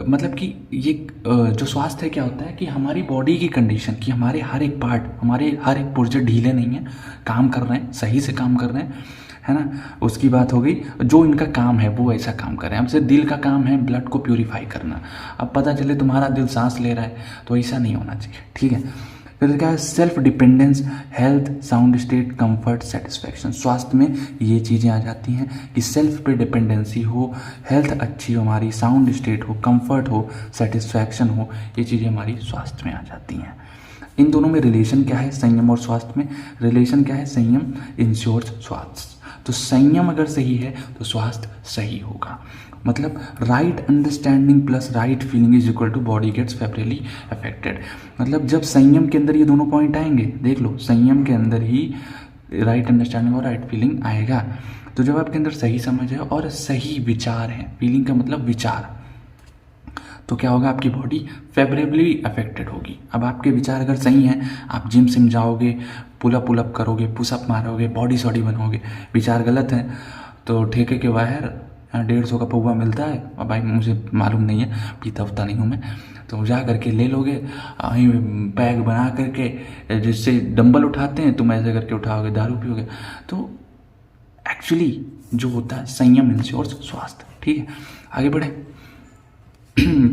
मतलब कि ये जो स्वास्थ्य है क्या होता है कि हमारी बॉडी की कंडीशन, कि हमारे हर एक पार्ट, हमारे हर एक पुर्जे ढीले नहीं हैं, काम कर रहे हैं, सही से काम कर रहे हैं, है ना। उसकी बात हो गई। जो इनका काम है वो ऐसा काम कर रहे हैं। अब से दिल का काम है ब्लड को प्यूरिफाई करना। अब पता चले तुम्हारा दिल सांस ले रहा है, तो ऐसा नहीं होना चाहिए। ठीक है, फिर क्या है? Self dependence, health, sound state, comfort, satisfaction. स्वास्थ्य में ये चीज़ें आ जाती हैं कि सेल्फ पे डिपेंडेंसी हो, हेल्थ अच्छी हो हमारी, साउंड स्टेट हो, कंफर्ट हो, सेटिस्फैक्शन हो, ये चीज़ें हमारी स्वास्थ्य में आ जाती हैं। इन दोनों में रिलेशन क्या है? संयम और स्वास्थ्य में रिलेशन क्या है? संयम इंश्योर्स स्वास्थ्य। तो संयम अगर सही है तो स्वास्थ्य सही होगा। मतलब right understanding plus right feeling is equal to body gets favourably affected. मतलब जब संयम के अंदर ये दोनों पॉइंट आएंगे, देख लो, संयम के अंदर ही राइट अंडरस्टैंडिंग और राइट फीलिंग आएगा। तो जब आपके अंदर सही समझ है और सही विचार है, फीलिंग का मतलब विचार, तो क्या होगा? आपकी बॉडी फेवरेबली अफेक्टेड होगी। अब आपके विचार अगर सही हैं, आप जिम सिम जाओगे, पुलअप करोगे, पुशअप मारोगे, बॉडी सॉडी बनोगे। विचार गलत है तो ठेके के बाहर 150 का पौवा मिलता है, और भाई मुझे मालूम नहीं है, पीता उता नहीं हूँ मैं, तो जा करके ले लोगे, पैक बना करके, जिससे डंबल उठाते हैं तुम ऐसे करके उठाओगे, दारू पियोगे। तो एक्चुअली जो होता है संयम इंश्योर्स स्वास्थ्य। ठीक है, आगे बढ़े।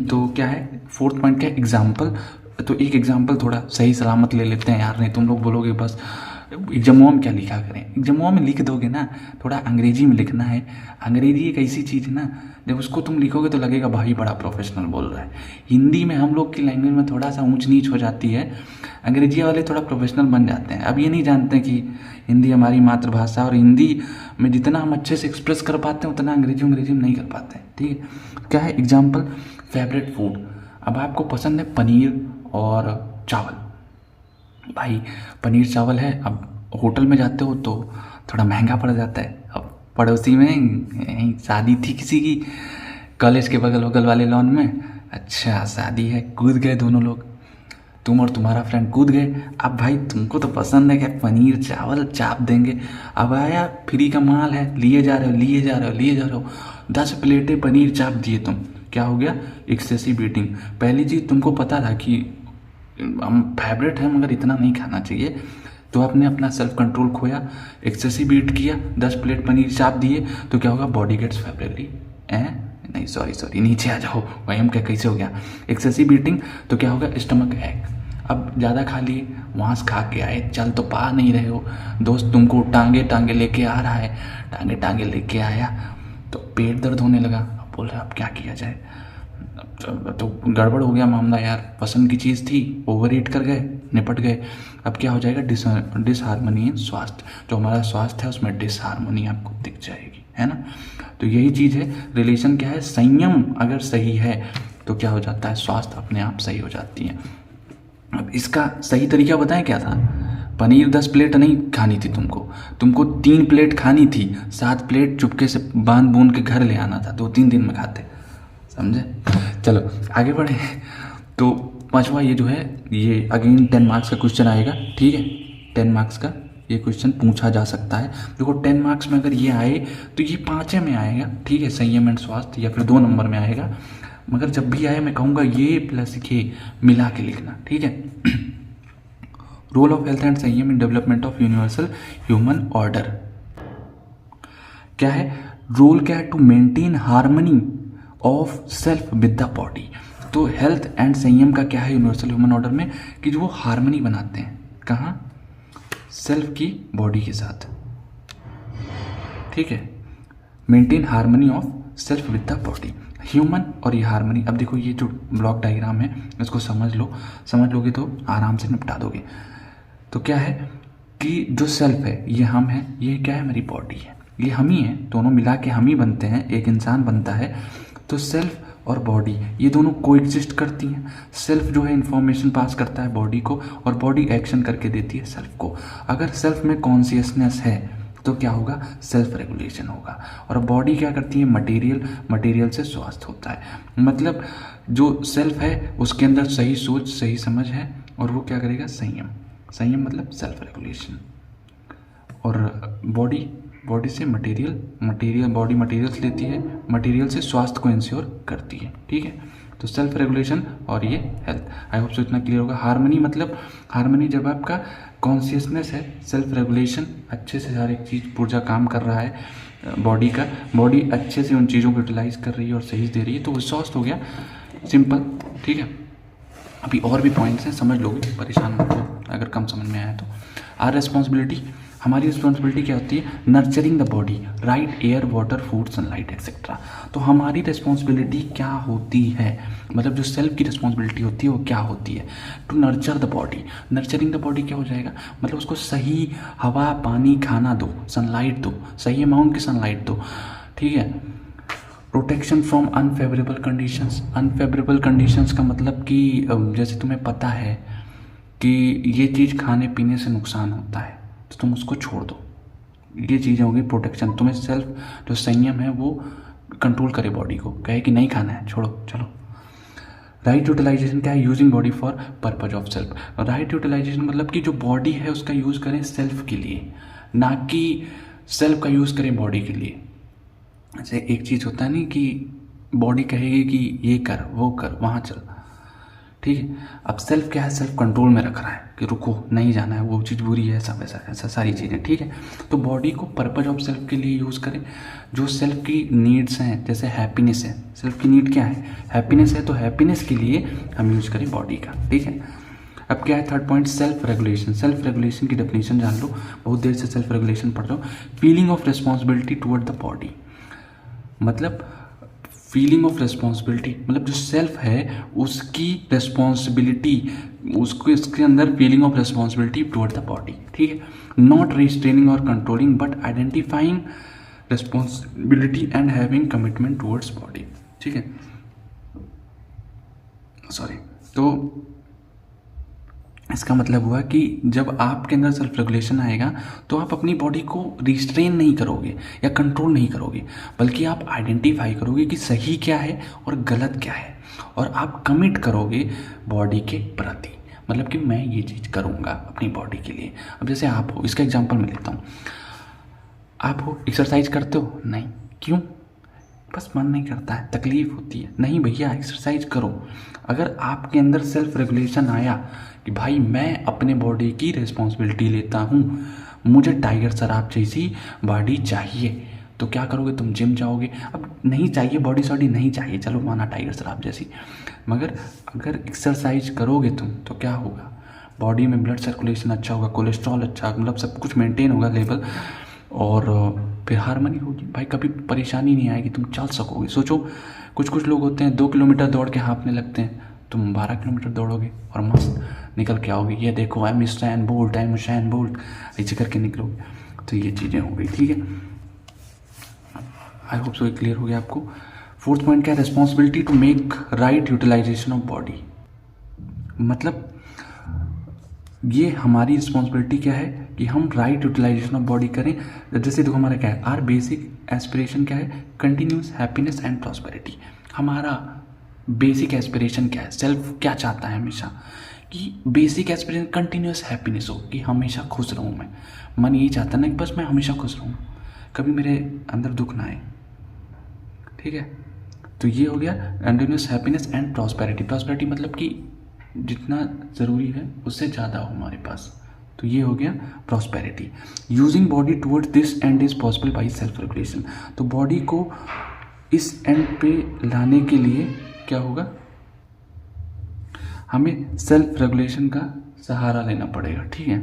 तो क्या है? फोर्थ पॉइंट क्या है? एग्जाम्पल। तो एक एग्जाम्पल थोड़ा सही सलामत ले लेते हैं यार, नहीं तुम लोग बोलोगे बस एग्जामों में क्या लिखा करें। एग्जामों में लिख दोगे ना, थोड़ा अंग्रेजी में लिखना है। अंग्रेजी एक ऐसी चीज़ है ना, जब उसको तुम लिखोगे तो लगेगा भाई बड़ा प्रोफेशनल बोल रहा है। हिंदी में हम लोग की लैंग्वेज में थोड़ा सा ऊंच नीच हो जाती है, अंग्रेजी वाले थोड़ा प्रोफेशनल बन जाते हैं। अब ये नहीं जानते कि हिंदी हमारी मातृभाषा, और हिंदी में जितना हम अच्छे से एक्सप्रेस कर पाते हैं उतना अंग्रेजी में नहीं कर पाते हैं। ठीक है, क्या है एग्जाम्पल? Favourite food. अब आपको पसंद है पनीर और चावल, भाई पनीर चावल है। अब होटल में जाते हो तो थोड़ा महंगा पड़ जाता है। अब पड़ोसी में शादी थी किसी की, कॉलेज के बगल वाले लॉन में, अच्छा शादी है, कूद गए दोनों लोग, तुम और तुम्हारा फ्रेंड कूद गए। अब भाई तुमको तो पसंद है कि पनीर चावल चाप देंगे। अब आया फ्री का माल है, लिए जा रहे हो 10 प्लेटें पनीर चाप दिए तुम, क्या हो गया? Excessive eating. पहली चीज़ तुमको पता था कि हम फेवरेट है मगर इतना नहीं खाना चाहिए, तो आपने अपना सेल्फ कंट्रोल खोया, एक्सेसिव ईट किया, 10 प्लेट पनीर चाप दिए, तो क्या होगा? बॉडी गेट्स फेवरेबली नहीं सॉरी नीचे आ जाओ, वही हम क्या कैसे हो गया? एक्सेसिव ईटिंग, तो क्या होगा? स्टमक एक। अब ज़्यादा खा लिए, वहाँ से खा के आए, चल तो पा नहीं रहे हो, दोस्त तुमको टांगे लेके आ रहा है, टांगे लेके आया तो पेट दर्द होने लगा। अब बोल रहे अब क्या किया जाए? तो गड़बड़ हो गया मामला यार, पसंद की चीज़ थी, ओवर ईट कर गए, निपट गए। अब क्या हो जाएगा? डिसहार्मनी इन स्वास्थ्य। जो हमारा स्वास्थ्य है उसमें डिसहार्मनी आपको दिख जाएगी, है ना। तो यही चीज़ है, रिलेशन क्या है? संयम अगर सही है तो क्या हो जाता है? स्वास्थ्य अपने आप सही हो जाती है। अब इसका सही तरीका बताएं क्या था? पनीर 10 प्लेट नहीं खानी थी तुमको 3 प्लेट खानी थी, 7 प्लेट चुपके से बांध बूंद के घर ले आना था, 2-3 दिन में खाते, समझे। चलो आगे बढ़े। तो पांचवा ये जो है, ये अगेन 10 मार्क्स का क्वेश्चन आएगा, ठीक है। 10 मार्क्स का ये क्वेश्चन पूछा जा सकता है। देखो 10 मार्क्स में अगर ये आए तो ये 5 में आएगा, ठीक है, संयम एंड स्वास्थ्य, या फिर 2 नंबर में आएगा। मगर जब भी आए मैं कहूँगा ये प्लस ये मिला के लिखना, ठीक है। Role of health and sanyam in development of universal human order क्या है? रोल क्या है? To maintain harmony of self with the body. तो हेल्थ एंड संयम का क्या है यूनिवर्सल ह्यूमन ऑर्डर में, कि जो वो हार्मनी बनाते हैं, कहाँ? सेल्फ की बॉडी के साथ, ठीक है। Maintain harmony of self with the body, human और ये हार्मनी। अब देखो ये जो ब्लॉक डायग्राम है इसको समझ लोगे तो आराम से निपटा दोगे। तो क्या है कि जो सेल्फ है ये हम है, ये क्या है? मेरी बॉडी है, ये हम ही है, दोनों मिला के हम ही बनते हैं, एक इंसान बनता है। तो सेल्फ और बॉडी ये दोनों कोएग्जिस्ट करती हैं। सेल्फ जो है इंफॉर्मेशन पास करता है बॉडी को, और बॉडी एक्शन करके देती है सेल्फ को। अगर सेल्फ में कॉन्शियसनेस है तो क्या होगा? सेल्फ रेगुलेशन होगा। और बॉडी क्या करती है? मटेरियल से स्वास्थ्य होता है। मतलब जो सेल्फ है उसके अंदर सही सोच सही समझ है, और वो क्या करेगा? संयम मतलब सेल्फ रेगुलेशन। और बॉडी से बॉडी मटेरियल्स लेती है, मटेरियल से स्वास्थ्य को इंश्योर करती है, ठीक है। तो सेल्फ रेगुलेशन और ये हेल्थ। आई होप सो इतना क्लियर होगा। हार्मनी मतलब हार्मनी जब आपका कॉन्शियसनेस है, सेल्फ रेगुलेशन अच्छे से हर एक चीज़ पुर्जा काम कर रहा है बॉडी अच्छे से उन चीज़ों को यूटिलाइज कर रही है और सही दे रही है, तो वो स्वस्थ हो गया, सिंपल, ठीक है। अभी और भी पॉइंट्स हैं, समझ लोगे, परेशान मत हो अगर कम समझ में आया तो। आर रिस्पॉन्सिबिलिटी, हमारी रिस्पॉन्सिबिलिटी क्या होती है? Nurturing the body, right air water food sunlight etcetera. तो हमारी रिस्पॉन्सिबिलिटी क्या होती है, मतलब जो सेल्फ की रिस्पॉन्सिबिलिटी होती है वो क्या होती है? To nurture the body. Nurturing the body क्या हो जाएगा? मतलब उसको सही हवा पानी खाना दो, सनलाइट दो, सही अमाउंट की सनलाइट दो, ठीक है। Protection from unfavourable conditions. Unfavourable conditions का मतलब कि जैसे तुम्हें पता है कि ये चीज़ खाने पीने से नुकसान होता है तो तुम उसको छोड़ दो, ये चीज़ें होगी प्रोटेक्शन। तुम्हें सेल्फ जो संयम है वो कंट्रोल करे बॉडी को, कहे कि नहीं खाना है, छोड़ो, चलो। राइट यूटिलाइजेशन क्या है? Using body for purpose of self. Right utilisation मतलब कि जो बॉडी है उसका यूज़ करें सेल्फ के लिए, ना कि सेल्फ का यूज़ करें बॉडी के लिए। जैसे एक चीज़ होता है नहीं कि बॉडी कहेगी कि ये कर वो कर वहाँ चल, ठीक है। अब सेल्फ क्या है? सेल्फ कंट्रोल में रख रहा है कि रुको नहीं जाना है, वो चीज़ बुरी है, ऐसा वैसा ऐसा सारी चीज़ें, ठीक है। तो बॉडी को पर्पज ऑफ सेल्फ के लिए यूज़ करें। जो सेल्फ की नीड्स हैं, जैसे हैप्पीनेस है, सेल्फ की नीड क्या है? हैप्पीनेस है, तो हैप्पीनेस के लिए हम यूज़ करें बॉडी का, ठीक है। अब क्या है third point? Self regulation. Self regulation की डेफिनेशन जान लो, बहुत देर से सेल्फ रेगुलेशन पढ़ रहे हो। Feeling of responsibility toward the body, मतलब फीलिंग ऑफ रिस्पॉन्सिबिलिटी मतलब जो सेल्फ है उसकी रिस्पॉन्सिबिलिटी, उसको इसके अंदर feeling of responsibility toward the body, ठीक है। नॉट रिस्ट्रेनिंग और controlling but identifying responsibility and having commitment towards body, ठीक है। सॉरी, तो इसका मतलब हुआ कि जब आपके अंदर सेल्फ रेगुलेशन आएगा तो आप अपनी बॉडी को रिस्ट्रेन नहीं करोगे या कंट्रोल नहीं करोगे, बल्कि आप आइडेंटिफाई करोगे कि सही क्या है और गलत क्या है, और आप कमिट करोगे बॉडी के प्रति, मतलब कि मैं ये चीज़ करूँगा अपनी बॉडी के लिए। अब जैसे आप हो, इसका एग्जांपल मैं लेता हूँ। आप हो, एक्सरसाइज करते हो? नहीं, क्यों? बस मन नहीं करता है, तकलीफ होती है। नहीं भैया, एक्सरसाइज करो। अगर आपके अंदर सेल्फ रेगुलेशन आया कि भाई मैं अपने बॉडी की रिस्पॉन्सिबिलिटी लेता हूँ, मुझे टाइगर श्रॉफ जैसी बॉडी चाहिए, तो क्या करोगे? तुम जिम जाओगे। अब नहीं चाहिए बॉडी सॉडी नहीं चाहिए, चलो माना टाइगर श्रॉफ जैसी, मगर अगर एक्सरसाइज करोगे तुम तो क्या होगा? बॉडी में ब्लड सर्कुलेशन अच्छा होगा, कोलेस्ट्रॉल अच्छा, मतलब सब कुछ मेंटेन होगा लेवल, और फिर हार्मनी होगी भाई, कभी परेशानी नहीं आएगी, तुम चल सकोगे। सोचो कुछ लोग होते हैं 2 किलोमीटर दौड़ के हाँफने लगते हैं, तुम 12 किलोमीटर दौड़ोगे और मस्त निकल के आओगे, ये देखो आई एम हुसैन बोल्ट ऐसे करके निकलोगे। तो ये चीज़ें हो गई, ठीक है। आई होप सो क्लियर हो गया आपको। फोर्थ पॉइंट क्या है? Responsibility to make right utilisation of body. मतलब ये हमारी रिस्पॉन्सिबिलिटी क्या है कि हम राइट यूटिलाइजेशन ऑफ बॉडी करें। जैसे देखो हमारा क्या है, आर बेसिक एस्पिरेशन क्या है, कंटिन्यूस हैप्पीनेस एंड प्रॉस्पेरिटी। हमारा बेसिक एस्पिरेशन क्या है, सेल्फ क्या चाहता है हमेशा कि बेसिक एस्पिरेशन कंटिन्यूस हैप्पीनेस हो, कि हमेशा खुश रहूँ मैं। मन यही चाहता है ना कि बस मैं हमेशा खुश रहूँ, कभी मेरे अंदर दुख ना आए, ठीक है। तो ये हो गया continuous happiness and prosperity. Prosperity मतलब कि जितना ज़रूरी है उससे ज़्यादा हो हमारे पास, तो ये हो गया prosperity. Using body towards this and is possible by self regulation. तो बॉडी को इस एंड पे लाने के लिए क्या होगा, हमें सेल्फ रेगुलेशन का सहारा लेना पड़ेगा, ठीक है।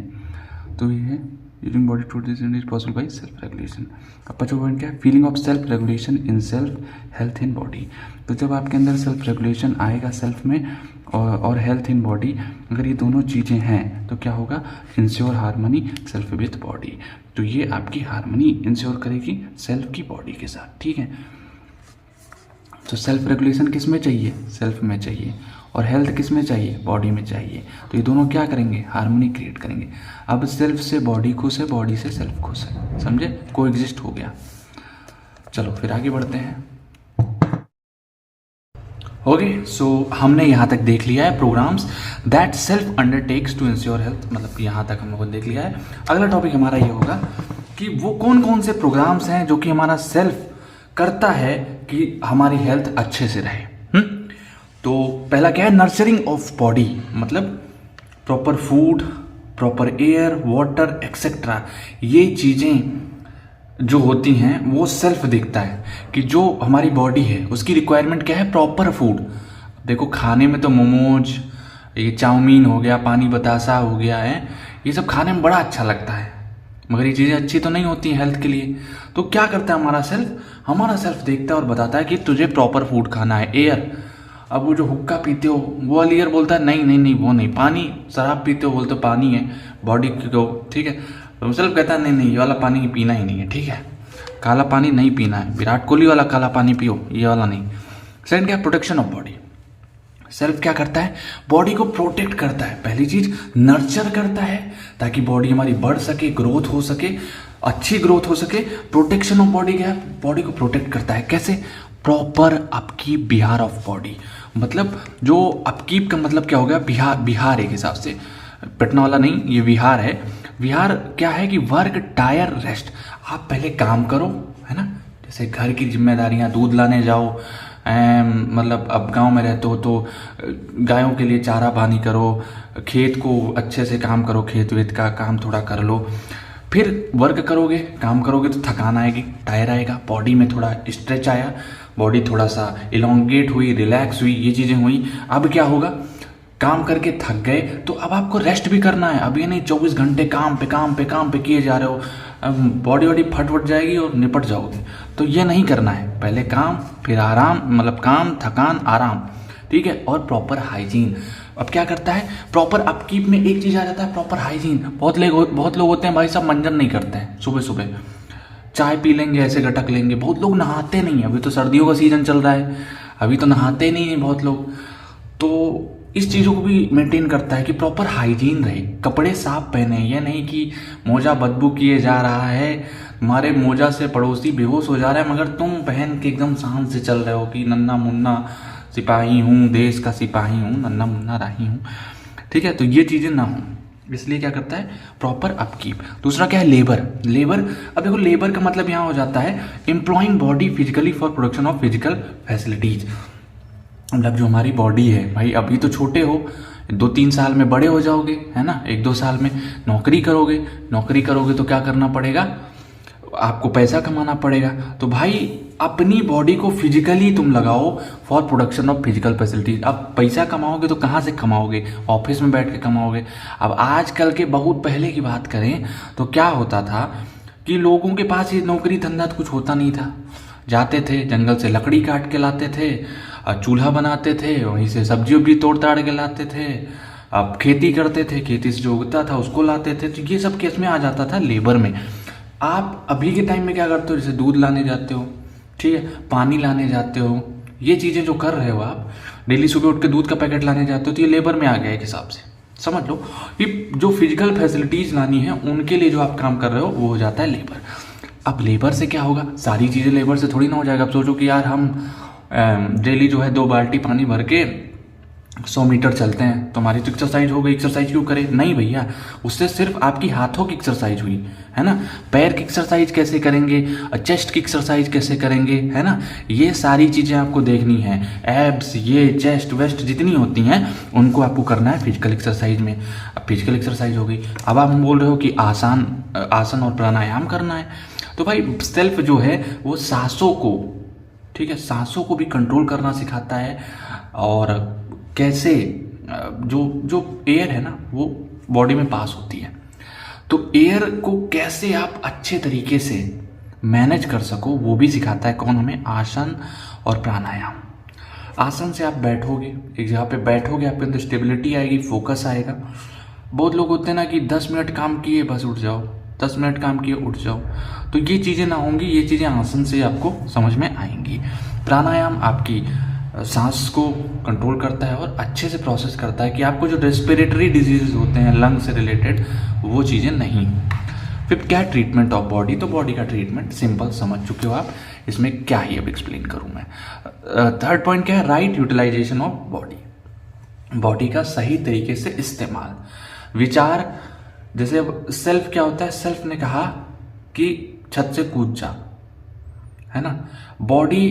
तो ये है using body towards this and is possible by self regulation. अब 5वां पॉइंट क्या है, feeling of self regulation in self health in body. तो जब आपके अंदर सेल्फ रेगुलेशन आएगा सेल्फ में और हेल्थ इन बॉडी, अगर ये दोनों चीज़ें हैं तो क्या होगा, ensure harmony self with body. तो ये आपकी हार्मनी इंश्योर करेगी सेल्फ की बॉडी के साथ, ठीक है। तो सेल्फ रेगुलेशन किस में चाहिए, सेल्फ में चाहिए, और हेल्थ किस में चाहिए, बॉडी में चाहिए। तो ये दोनों क्या करेंगे, हार्मनी क्रिएट करेंगे। अब सेल्फ से बॉडी खुश है, बॉडी से सेल्फ खुश है, समझे, को एग्जिस्ट हो गया। चलो फिर आगे बढ़ते हैं। ओके, सो हमने यहाँ तक देख लिया है programmes that self undertakes to ensure health, मतलब यहाँ तक हम लोगों ने देख लिया है। अगला टॉपिक हमारा ये होगा कि वो कौन कौन से प्रोग्राम्स हैं जो कि हमारा सेल्फ करता है कि हमारी हेल्थ अच्छे से रहे। तो पहला क्या है, नर्चरिंग ऑफ बॉडी, मतलब proper food, proper air, water etcetera, ये चीज़ें जो होती हैं वो सेल्फ देखता है कि जो हमारी बॉडी है उसकी रिक्वायरमेंट क्या है, प्रॉपर फूड। देखो खाने में तो मोमोज, ये चाउमीन हो गया, पानी बतासा हो गया है, ये सब खाने में बड़ा अच्छा लगता है, मगर ये चीज़ें अच्छी तो नहीं होती हैं हेल्थ के लिए। तो क्या करता है हमारा सेल्फ देखता है और बताता है कि तुझे प्रॉपर फूड खाना है। एयर, अब वो जो हुक्का पीते हो वो वाली एयर बोलता है नहीं नहीं नहीं वो नहीं, पानी, शराब पीते हो बोलते हो पानी है बॉडी को, ठीक है। तो सेल्फ कहता है नहीं नहीं ये वाला पानी पीना ही नहीं है, ठीक है, काला पानी नहीं पीना है, विराट कोहली वाला काला पानी पियो, ये वाला नहीं। सेकंड क्या, प्रोटेक्शन ऑफ बॉडी। सेल्फ क्या करता है, बॉडी को प्रोटेक्ट करता है। पहली चीज नर्चर करता है ताकि बॉडी हमारी बढ़ सके, ग्रोथ हो सके, अच्छी ग्रोथ हो सके। प्रोटेक्शन ऑफ बॉडी क्या है, बॉडी को प्रोटेक्ट करता है कैसे, proper upkeep Bihar of body. मतलब जो अपकीप का मतलब क्या हो गया, बिहार एक हिसाब से, पटना वाला नहीं, ये बिहार है। बिहार क्या है कि वर्क टायर रेस्ट, आप पहले काम करो, है ना, जैसे घर की जिम्मेदारियां, दूध लाने जाओ, मतलब अब गांव में रहते हो तो गायों के लिए चारा पानी करो, खेत को अच्छे से काम करो, खेत वेत का काम थोड़ा कर लो, फिर वर्क करोगे, काम करोगे तो थकान आएगी, टायर आएगा, बॉडी में थोड़ा स्ट्रेच आया, बॉडी थोड़ा सा इलोंगेट हुई, रिलैक्स हुई, ये चीज़ें हुई। अब क्या होगा, काम करके थक गए तो अब आपको रेस्ट भी करना है। अब ये नहीं 24 घंटे काम पे किए जा रहे हो, बॉडी वॉडी फट जाएगी और निपट जाओगे, तो ये नहीं करना है। पहले काम फिर आराम, मतलब काम, थकान, आराम, ठीक है। और प्रॉपर हाइजीन, अब क्या करता है, प्रॉपर अपकीप में एक चीज़ आ जाता है, प्रॉपर हाइजीन। बहुत लोग होते हैं भाई साहब मंजन नहीं करते हैं, सुबह सुबह चाय पी लेंगे, ऐसे गटक लेंगे। बहुत लोग नहाते नहीं, अभी तो सर्दियों का सीजन चल रहा है, अभी तो नहाते नहीं हैं बहुत लोग। तो इस चीज़ों को भी मेंटेन करता है कि प्रॉपर हाइजीन रहे, कपड़े साफ पहने। ये नहीं कि मोजा बदबू किए जा रहा है, तुम्हारे मोजा से पड़ोसी बेहोश हो जा रहा है, मगर तुम पहन के एकदम शान से चल रहे हो कि नन्ना मुन्ना सिपाही हूँ, देश का सिपाही हूँ, नन्ना मुन्ना राही हूँ, ठीक है। तो ये चीज़ें ना हो, इसलिए क्या करता है, प्रॉपर अपकीप। दूसरा क्या है, लेबर। अब देखो लेबर का मतलब यहाँ हो जाता है employing body physically for production of physical facilities. मतलब जो हमारी बॉडी है भाई, अभी तो छोटे हो, 2-3 साल में बड़े हो जाओगे, है ना, 1-2 साल में नौकरी करोगे तो क्या करना पड़ेगा, आपको पैसा कमाना पड़ेगा। तो भाई अपनी बॉडी को फिजिकली तुम लगाओ for production of physical facilities. अब पैसा कमाओगे तो कहाँ से कमाओगे, ऑफिस में बैठ के कमाओगे। अब आजकल के, बहुत पहले की बात करें तो क्या होता था कि लोगों के पास ये नौकरी धंधा तो कुछ होता नहीं था, जाते थे जंगल से लकड़ी काट के लाते थे, चूल्हा बनाते थे, वहीं से सब्जी उब्जी तोड़ ताड़ के लाते थे, अब खेती करते थे, खेती से जो उगता था उसको लाते थे। तो ये सब केस में आ जाता था लेबर में। आप अभी के टाइम में क्या करते हो, जैसे दूध लाने जाते हो, ठीक है, पानी लाने जाते हो, ये चीज़ें जो कर रहे हो आप, डेली सुबह उठ के दूध का पैकेट लाने जाते हो, तो ये लेबर में आ गया एक हिसाब से, समझ लो कि जो फिजिकल फैसिलिटीज़ लानी है उनके लिए जो आप काम कर रहे हो वो हो जाता है लेबर। अब लेबर से क्या होगा, सारी चीज़ें लेबर से थोड़ी ना हो जाएगा। अब सोचो कि यार हम डेली जो है 2 बाल्टी पानी भर के 100 मीटर चलते हैं तो हमारी तो एक्सरसाइज हो गई, एक्सरसाइज क्यों करें? नहीं भैया, उससे सिर्फ आपकी हाथों की एक्सरसाइज हुई है ना। पैर की एक्सरसाइज कैसे करेंगे, चेस्ट की एक्सरसाइज कैसे करेंगे, है ना, ये सारी चीज़ें आपको देखनी है। एब्स, ये चेस्ट वेस्ट जितनी होती हैं उनको आपको करना है फिजिकल एक्सरसाइज में। अब फिजिकल एक्सरसाइज हो गई, अब आप बोल रहे हो कि आसन और प्राणायाम करना है, तो भाई सेल्फ जो है वो सांसों को, ठीक है, सांसों को भी कंट्रोल करना सिखाता है। और कैसे जो एयर है ना वो बॉडी में पास होती है, तो एयर को कैसे आप अच्छे तरीके से मैनेज कर सको वो भी सिखाता है। कौन? हमें आसन और प्राणायाम। आसन से आप बैठोगे, एक जगह पे बैठोगे, आपके अंदर स्टेबिलिटी आएगी, फोकस आएगा। बहुत लोग होते हैं ना कि 10 मिनट काम किए बस उठ जाओ, 10 मिनट काम किए उठ जाओ, तो ये चीज़ें ना होंगी, ये चीज़ें आसन से आपको समझ में आएंगी। प्राणायाम आपकी सांस को कंट्रोल करता है और अच्छे से प्रोसेस करता है कि आपको जो रेस्पिरेटरी डिजीज होते हैं लंग से रिलेटेड वो चीज़ें नहीं। फिर क्या ट्रीटमेंट ऑफ बॉडी, तो बॉडी का ट्रीटमेंट सिंपल समझ चुके हो आप, इसमें क्या ही अब एक्सप्लेन करूँ मैं। थर्ड पॉइंट क्या है? Right utilisation of body, body का सही तरीके से इस्तेमाल। विचार, जैसे अब सेल्फ क्या होता है, सेल्फ ने कहा कि छत से कूद जा, है ना, बॉडी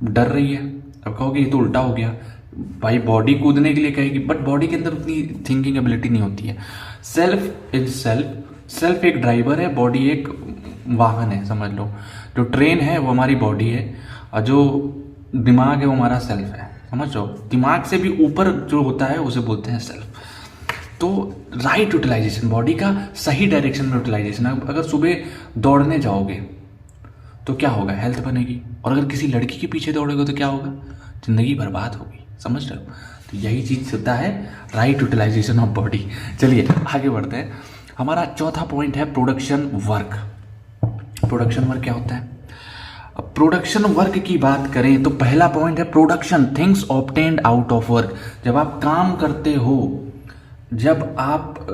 डर रही है। अब कहोगे ये तो उल्टा हो गया, भाई बॉडी कूदने के लिए कहेगी बट बॉडी के अंदर उतनी थिंकिंग एबिलिटी नहीं होती है। सेल्फ इज सेल्फ एक ड्राइवर है, बॉडी एक वाहन है, समझ लो। जो ट्रेन है वो हमारी बॉडी है और जो दिमाग है वो हमारा सेल्फ है, समझ लो। दिमाग से भी ऊपर जो होता है उसे बोलते हैं सेल्फ। तो राइट यूटिलाइजेशन, बॉडी का सही डायरेक्शन में यूटिलाइजेशन। अगर सुबह दौड़ने जाओगे तो क्या होगा? हेल्थ बनेगी। और अगर किसी लड़की के पीछे दौड़ोगे तो क्या होगा? जिंदगी बर्बाद होगी, समझ रहे हो। तो यही चीज़ होता है राइट यूटिलाइजेशन ऑफ बॉडी। चलिए आगे बढ़ते हैं। हमारा चौथा पॉइंट है प्रोडक्शन वर्क। प्रोडक्शन वर्क क्या होता है? अब प्रोडक्शन वर्क की बात करें तो पहला पॉइंट है production, things obtained out of work. जब आप काम करते हो, जब आप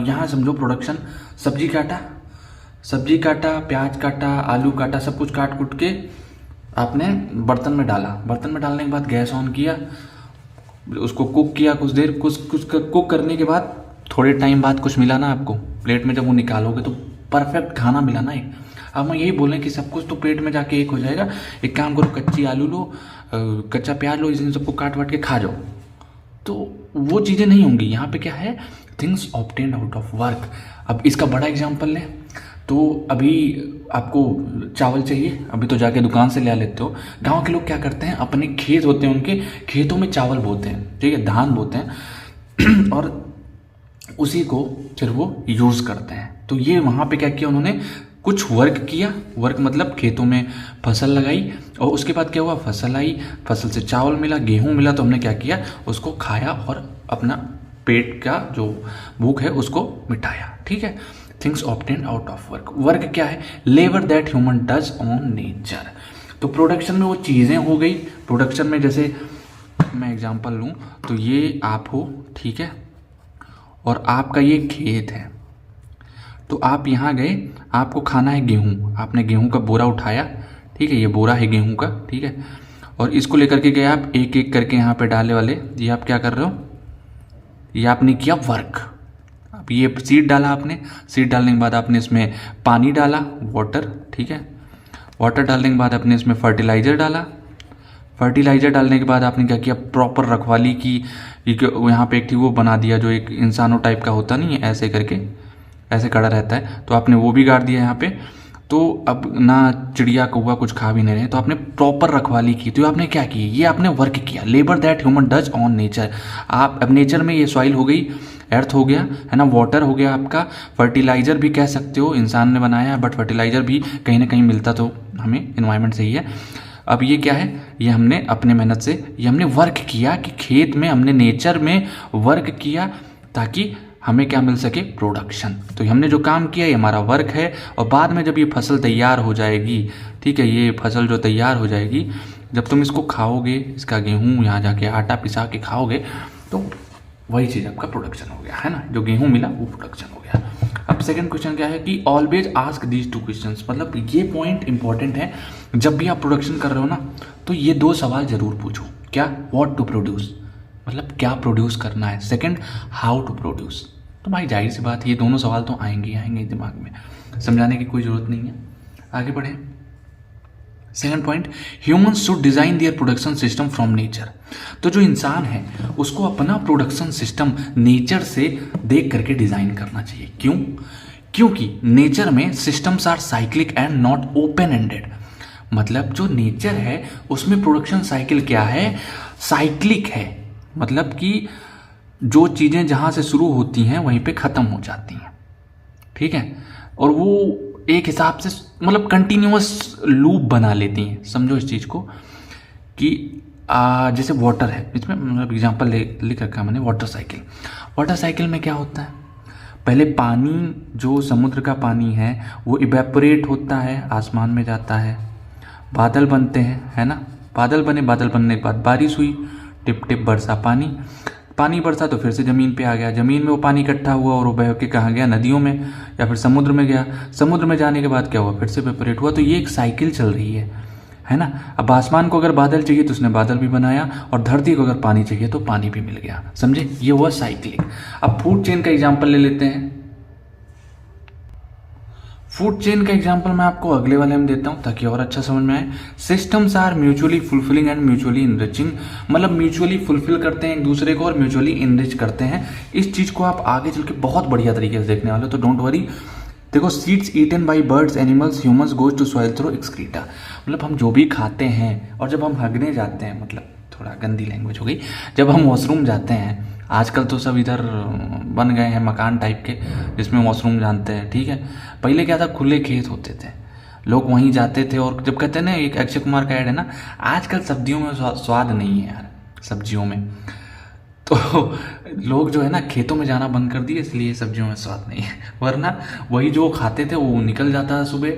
यहाँ समझो प्रोडक्शन, सब्जी काटा, प्याज काटा, आलू काटा, सब कुछ काट कुट के आपने बर्तन में डाला। बर्तन में डालने के बाद गैस ऑन किया, उसको कुक किया कुछ देर, कुछ कुक करने के बाद थोड़े टाइम बाद कुछ मिला ना आपको प्लेट में, जब वो निकालोगे तो परफेक्ट खाना मिला ना एक। अब मैं यही बोलें कि सब कुछ तो पेट में जाके एक हो जाएगा। एक काम करो, कच्ची आलू लो, कच्चा प्याज लो, इन सबको काट वाट के खा जाओ, तो वो चीज़ें नहीं होंगी। यहाँ पे क्या है? Things obtained out of work. अब इसका बड़ा एग्जाम्पल लें तो अभी आपको चावल चाहिए, अभी तो जाके दुकान से ले लेते हो। गांव के लोग क्या करते हैं, अपने खेत होते हैं, उनके खेतों में चावल बोते हैं, ठीक है, धान बोते हैं और उसी को फिर वो यूज़ करते हैं। तो ये वहाँ पे क्या किया उन्होंने? कुछ वर्क किया। वर्क मतलब खेतों में फसल लगाई और उसके बाद क्या हुआ? फसल आई, फसल से चावल मिला, गेहूँ मिला, तो हमने क्या किया? उसको खाया और अपना पेट का जो भूख है उसको मिटाया, ठीक है। Things obtained out of work. Work क्या है? Labour that human does on nature. तो प्रोडक्शन में वो चीज़ें हो गई। प्रोडक्शन में जैसे मैं एग्जांपल लूँ तो ये आप हो, ठीक है, और आपका ये खेत है, तो आप यहाँ गए, आपको खाना है गेहूँ, आपने गेहूँ का बोरा उठाया, ठीक है, ये बोरा है गेहूँ का, ठीक है, और इसको लेकर के गए आप, एक एक करके यहाँ पे डाले वाले, ये आप क्या कर रहे हो? ये आपने किया वर्क। अब ये सीड डाला आपने, सीड डालने के बाद आपने इसमें पानी डाला, वाटर, ठीक है, वाटर डालने के बाद आपने इसमें फर्टिलाइज़र डाला, फर्टिलाइज़र डालने के बाद आपने क्या किया? प्रॉपर रखवाली की। यहाँ पे एक थी वो बना दिया जो एक इंसानों टाइप का होता नहीं है, ऐसे करके ऐसे खड़ा रहता है, तो आपने वो भी गाड़ दिया यहाँ पे। तो अब ना चिड़िया कौवा कुछ खा भी नहीं रहे, तो आपने प्रॉपर रखवाली की। तो आपने क्या की? ये आपने वर्क किया। Labour that human does on nature. आप अब नेचर में ये सॉइल हो गई, अर्थ हो गया, है ना, वाटर हो गया आपका, फर्टिलाइज़र भी कह सकते हो, इंसान ने बनाया है बट फर्टिलाइज़र भी कहीं ना कहीं मिलता तो हमें इन्वायरमेंट से ही है। अब ये क्या है? ये हमने अपने मेहनत से, ये हमने वर्क किया कि खेत में हमने नेचर में वर्क किया ताकि हमें क्या मिल सके? प्रोडक्शन। तो हमने जो काम किया ये हमारा वर्क है। और बाद में जब ये फसल तैयार हो जाएगी, ठीक है, ये फसल जो तैयार हो जाएगी, जब तुम इसको खाओगे, इसका गेहूँ यहाँ जाके आटा पिसा के खाओगे, तो वही चीज़ आपका प्रोडक्शन हो गया, है ना, जो गेहूं मिला वो प्रोडक्शन हो गया। अब सेकंड क्वेश्चन क्या है कि ऑलवेज आस्क दीज 2 क्वेश्चंस, मतलब ये पॉइंट इंपॉर्टेंट है, जब भी आप प्रोडक्शन कर रहे हो ना तो ये 2 सवाल जरूर पूछो। क्या? व्हाट टू प्रोड्यूस, मतलब क्या प्रोड्यूस करना है। Second, how to produce. तो भाई जाहिर सी बात, ये दोनों सवाल तो आएंगे दिमाग में, समझाने की कोई ज़रूरत नहीं है। आगे बढ़े। Second point, humans should design their production system from nature. तो जो इंसान है उसको अपना प्रोडक्शन सिस्टम नेचर से देख करके डिज़ाइन करना चाहिए। क्यों? क्योंकि नेचर में systems are cyclic and not open ended. मतलब जो नेचर है उसमें प्रोडक्शन साइकिल क्या है? साइक्लिक है। मतलब कि जो चीज़ें जहाँ से शुरू होती हैं वहीं पे ख़त्म हो जाती हैं, ठीक है, और वो एक हिसाब से मतलब कंटिन्यूअस लूप बना लेती हैं। समझो इस चीज़ को कि जैसे वाटर है, इसमें मतलब एग्जांपल लिख रखा है मैंने, वाटर साइकिल। वाटर साइकिल में क्या होता है? पहले पानी, जो समुद्र का पानी है वो इवेपोरेट होता है, आसमान में जाता है, बादल बनते हैं, है ना, बादल बनने के बाद बारिश हुई, टिप टिप बरसा पानी बरसा तो फिर से ज़मीन पे आ गया, ज़मीन में वो पानी इकट्ठा हुआ और वो बह के कहाँ गया? नदियों में या फिर समुद्र में गया। समुद्र में जाने के बाद क्या हुआ? फिर से इवेपोरेट हुआ। तो ये एक साइकिल चल रही है ना। अब आसमान को अगर बादल चाहिए तो उसने बादल भी बनाया, और धरती को अगर पानी चाहिए तो पानी भी मिल गया। समझे? ये हुआ साइक्लिंग। अब फूड चेन का एग्जाम्पल ले लेते हैं। फूड चेन का एग्जाम्पल मैं आपको अगले वाले में देता हूं ताकि और अच्छा समझ में आए। Systems are mutually fulfilling and mutually enriching, मतलब म्यूचुअली फुलफिल करते हैं एक दूसरे को और म्यूचुअली इनरिच करते हैं। इस चीज को आप आगे चल के बहुत बढ़िया तरीके से देखने वाले हो, तो डोंट वरी। देखो, seeds eaten by birds, animals, humans goes to soil through excreta. मतलब हम जो भी खाते हैं और जब हम हगने जाते हैं, मतलब थोड़ा गंदी लैंग्वेज हो गई, जब हम वॉशरूम जाते हैं, आजकल तो सब इधर बन गए हैं मकान टाइप के जिसमें वॉशरूम जानते हैं, ठीक है। पहले क्या था? खुले खेत होते थे, लोग वहीं जाते थे। और जब कहते हैं ना, एक अक्षय कुमार का ऐड है ना, आजकल सब्जियों में स्वाद नहीं है यार, सब्जियों में तो लोग जो है ना खेतों में जाना बंद कर दिए, इसलिए सब्जियों में स्वाद नहीं है। वरना वही जो खाते थे वो निकल जाता था सुबह,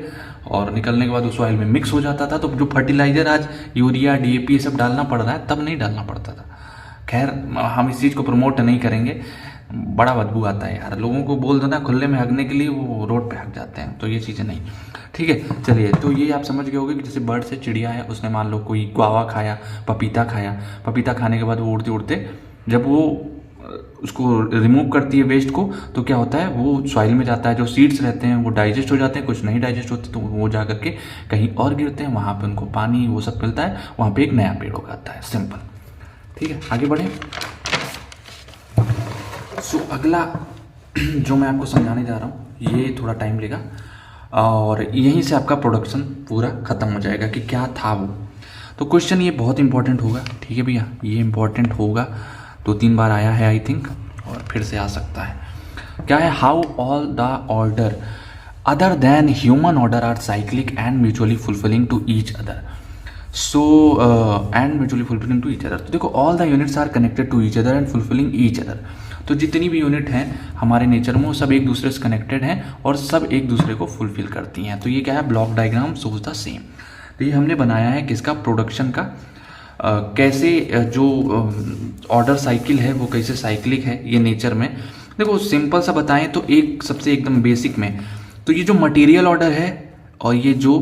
और निकलने के बाद उस ऑयल में मिक्स हो जाता था। तो जो फर्टिलाइजर आज यूरिया, DAP ये सब डालना पड़ रहा है, तब नहीं डालना पड़ता था। खैर, हम इस चीज़ को प्रमोट नहीं करेंगे, बड़ा बदबू आता है यार। लोगों को बोल देना खुले में हगने के लिए, वो रोड पे हग जाते हैं, तो ये चीज़ें नहीं, ठीक है। चलिए, तो ये आप समझ गए होंगे कि जैसे बर्ड से चिड़िया है, उसने मान लो कोई गुआवा खाया, पपीता खाया, पपीता खाने के बाद वो उड़ते उड़ते जब वो उसको रिमूव करती है वेस्ट को, तो क्या होता है? वो सॉइल में जाता है, जो सीड्स रहते हैं वो डाइजेस्ट हो जाते हैं, कुछ नहीं डाइजेस्ट होते तो वो जा करके कहीं और गिरते हैं, वहाँ पे उनको पानी वो सब मिलता है, वहाँ पे एक नया पेड़ उगाता है। सिंपल, ठीक है। आगे बढ़े। सो अगला जो मैं आपको समझाने जा रहा हूँ ये थोड़ा टाइम लेगा, और यहीं से आपका प्रोडक्शन पूरा ख़त्म हो जाएगा कि क्या था वो। तो क्वेश्चन ये बहुत इंपॉर्टेंट होगा, ठीक है भैया, ये इंपॉर्टेंट होगा, 2-3 बार आया है आई थिंक, और फिर से आ सकता है। क्या है? How all the order other than human order are cyclic and mutually fulfilling to each other. So and mutually fulfilling to each other. तो देखो, all the units are connected to each other and fulfilling each other. तो जितनी भी unit हैं हमारे nature में वो सब एक दूसरे से कनेक्टेड हैं और सब एक दूसरे को फुलफिल करती हैं। तो ये क्या है? Block diagram shows the same. तो ये हमने बनाया है किसका? प्रोडक्शन का। कैसे जो ऑर्डर साइकिल है वो कैसे साइक्लिक है ये नेचर में। देखो, सिंपल सा बताएं तो एक सबसे एकदम बेसिक में, तो ये जो मटेरियल ऑर्डर है और ये जो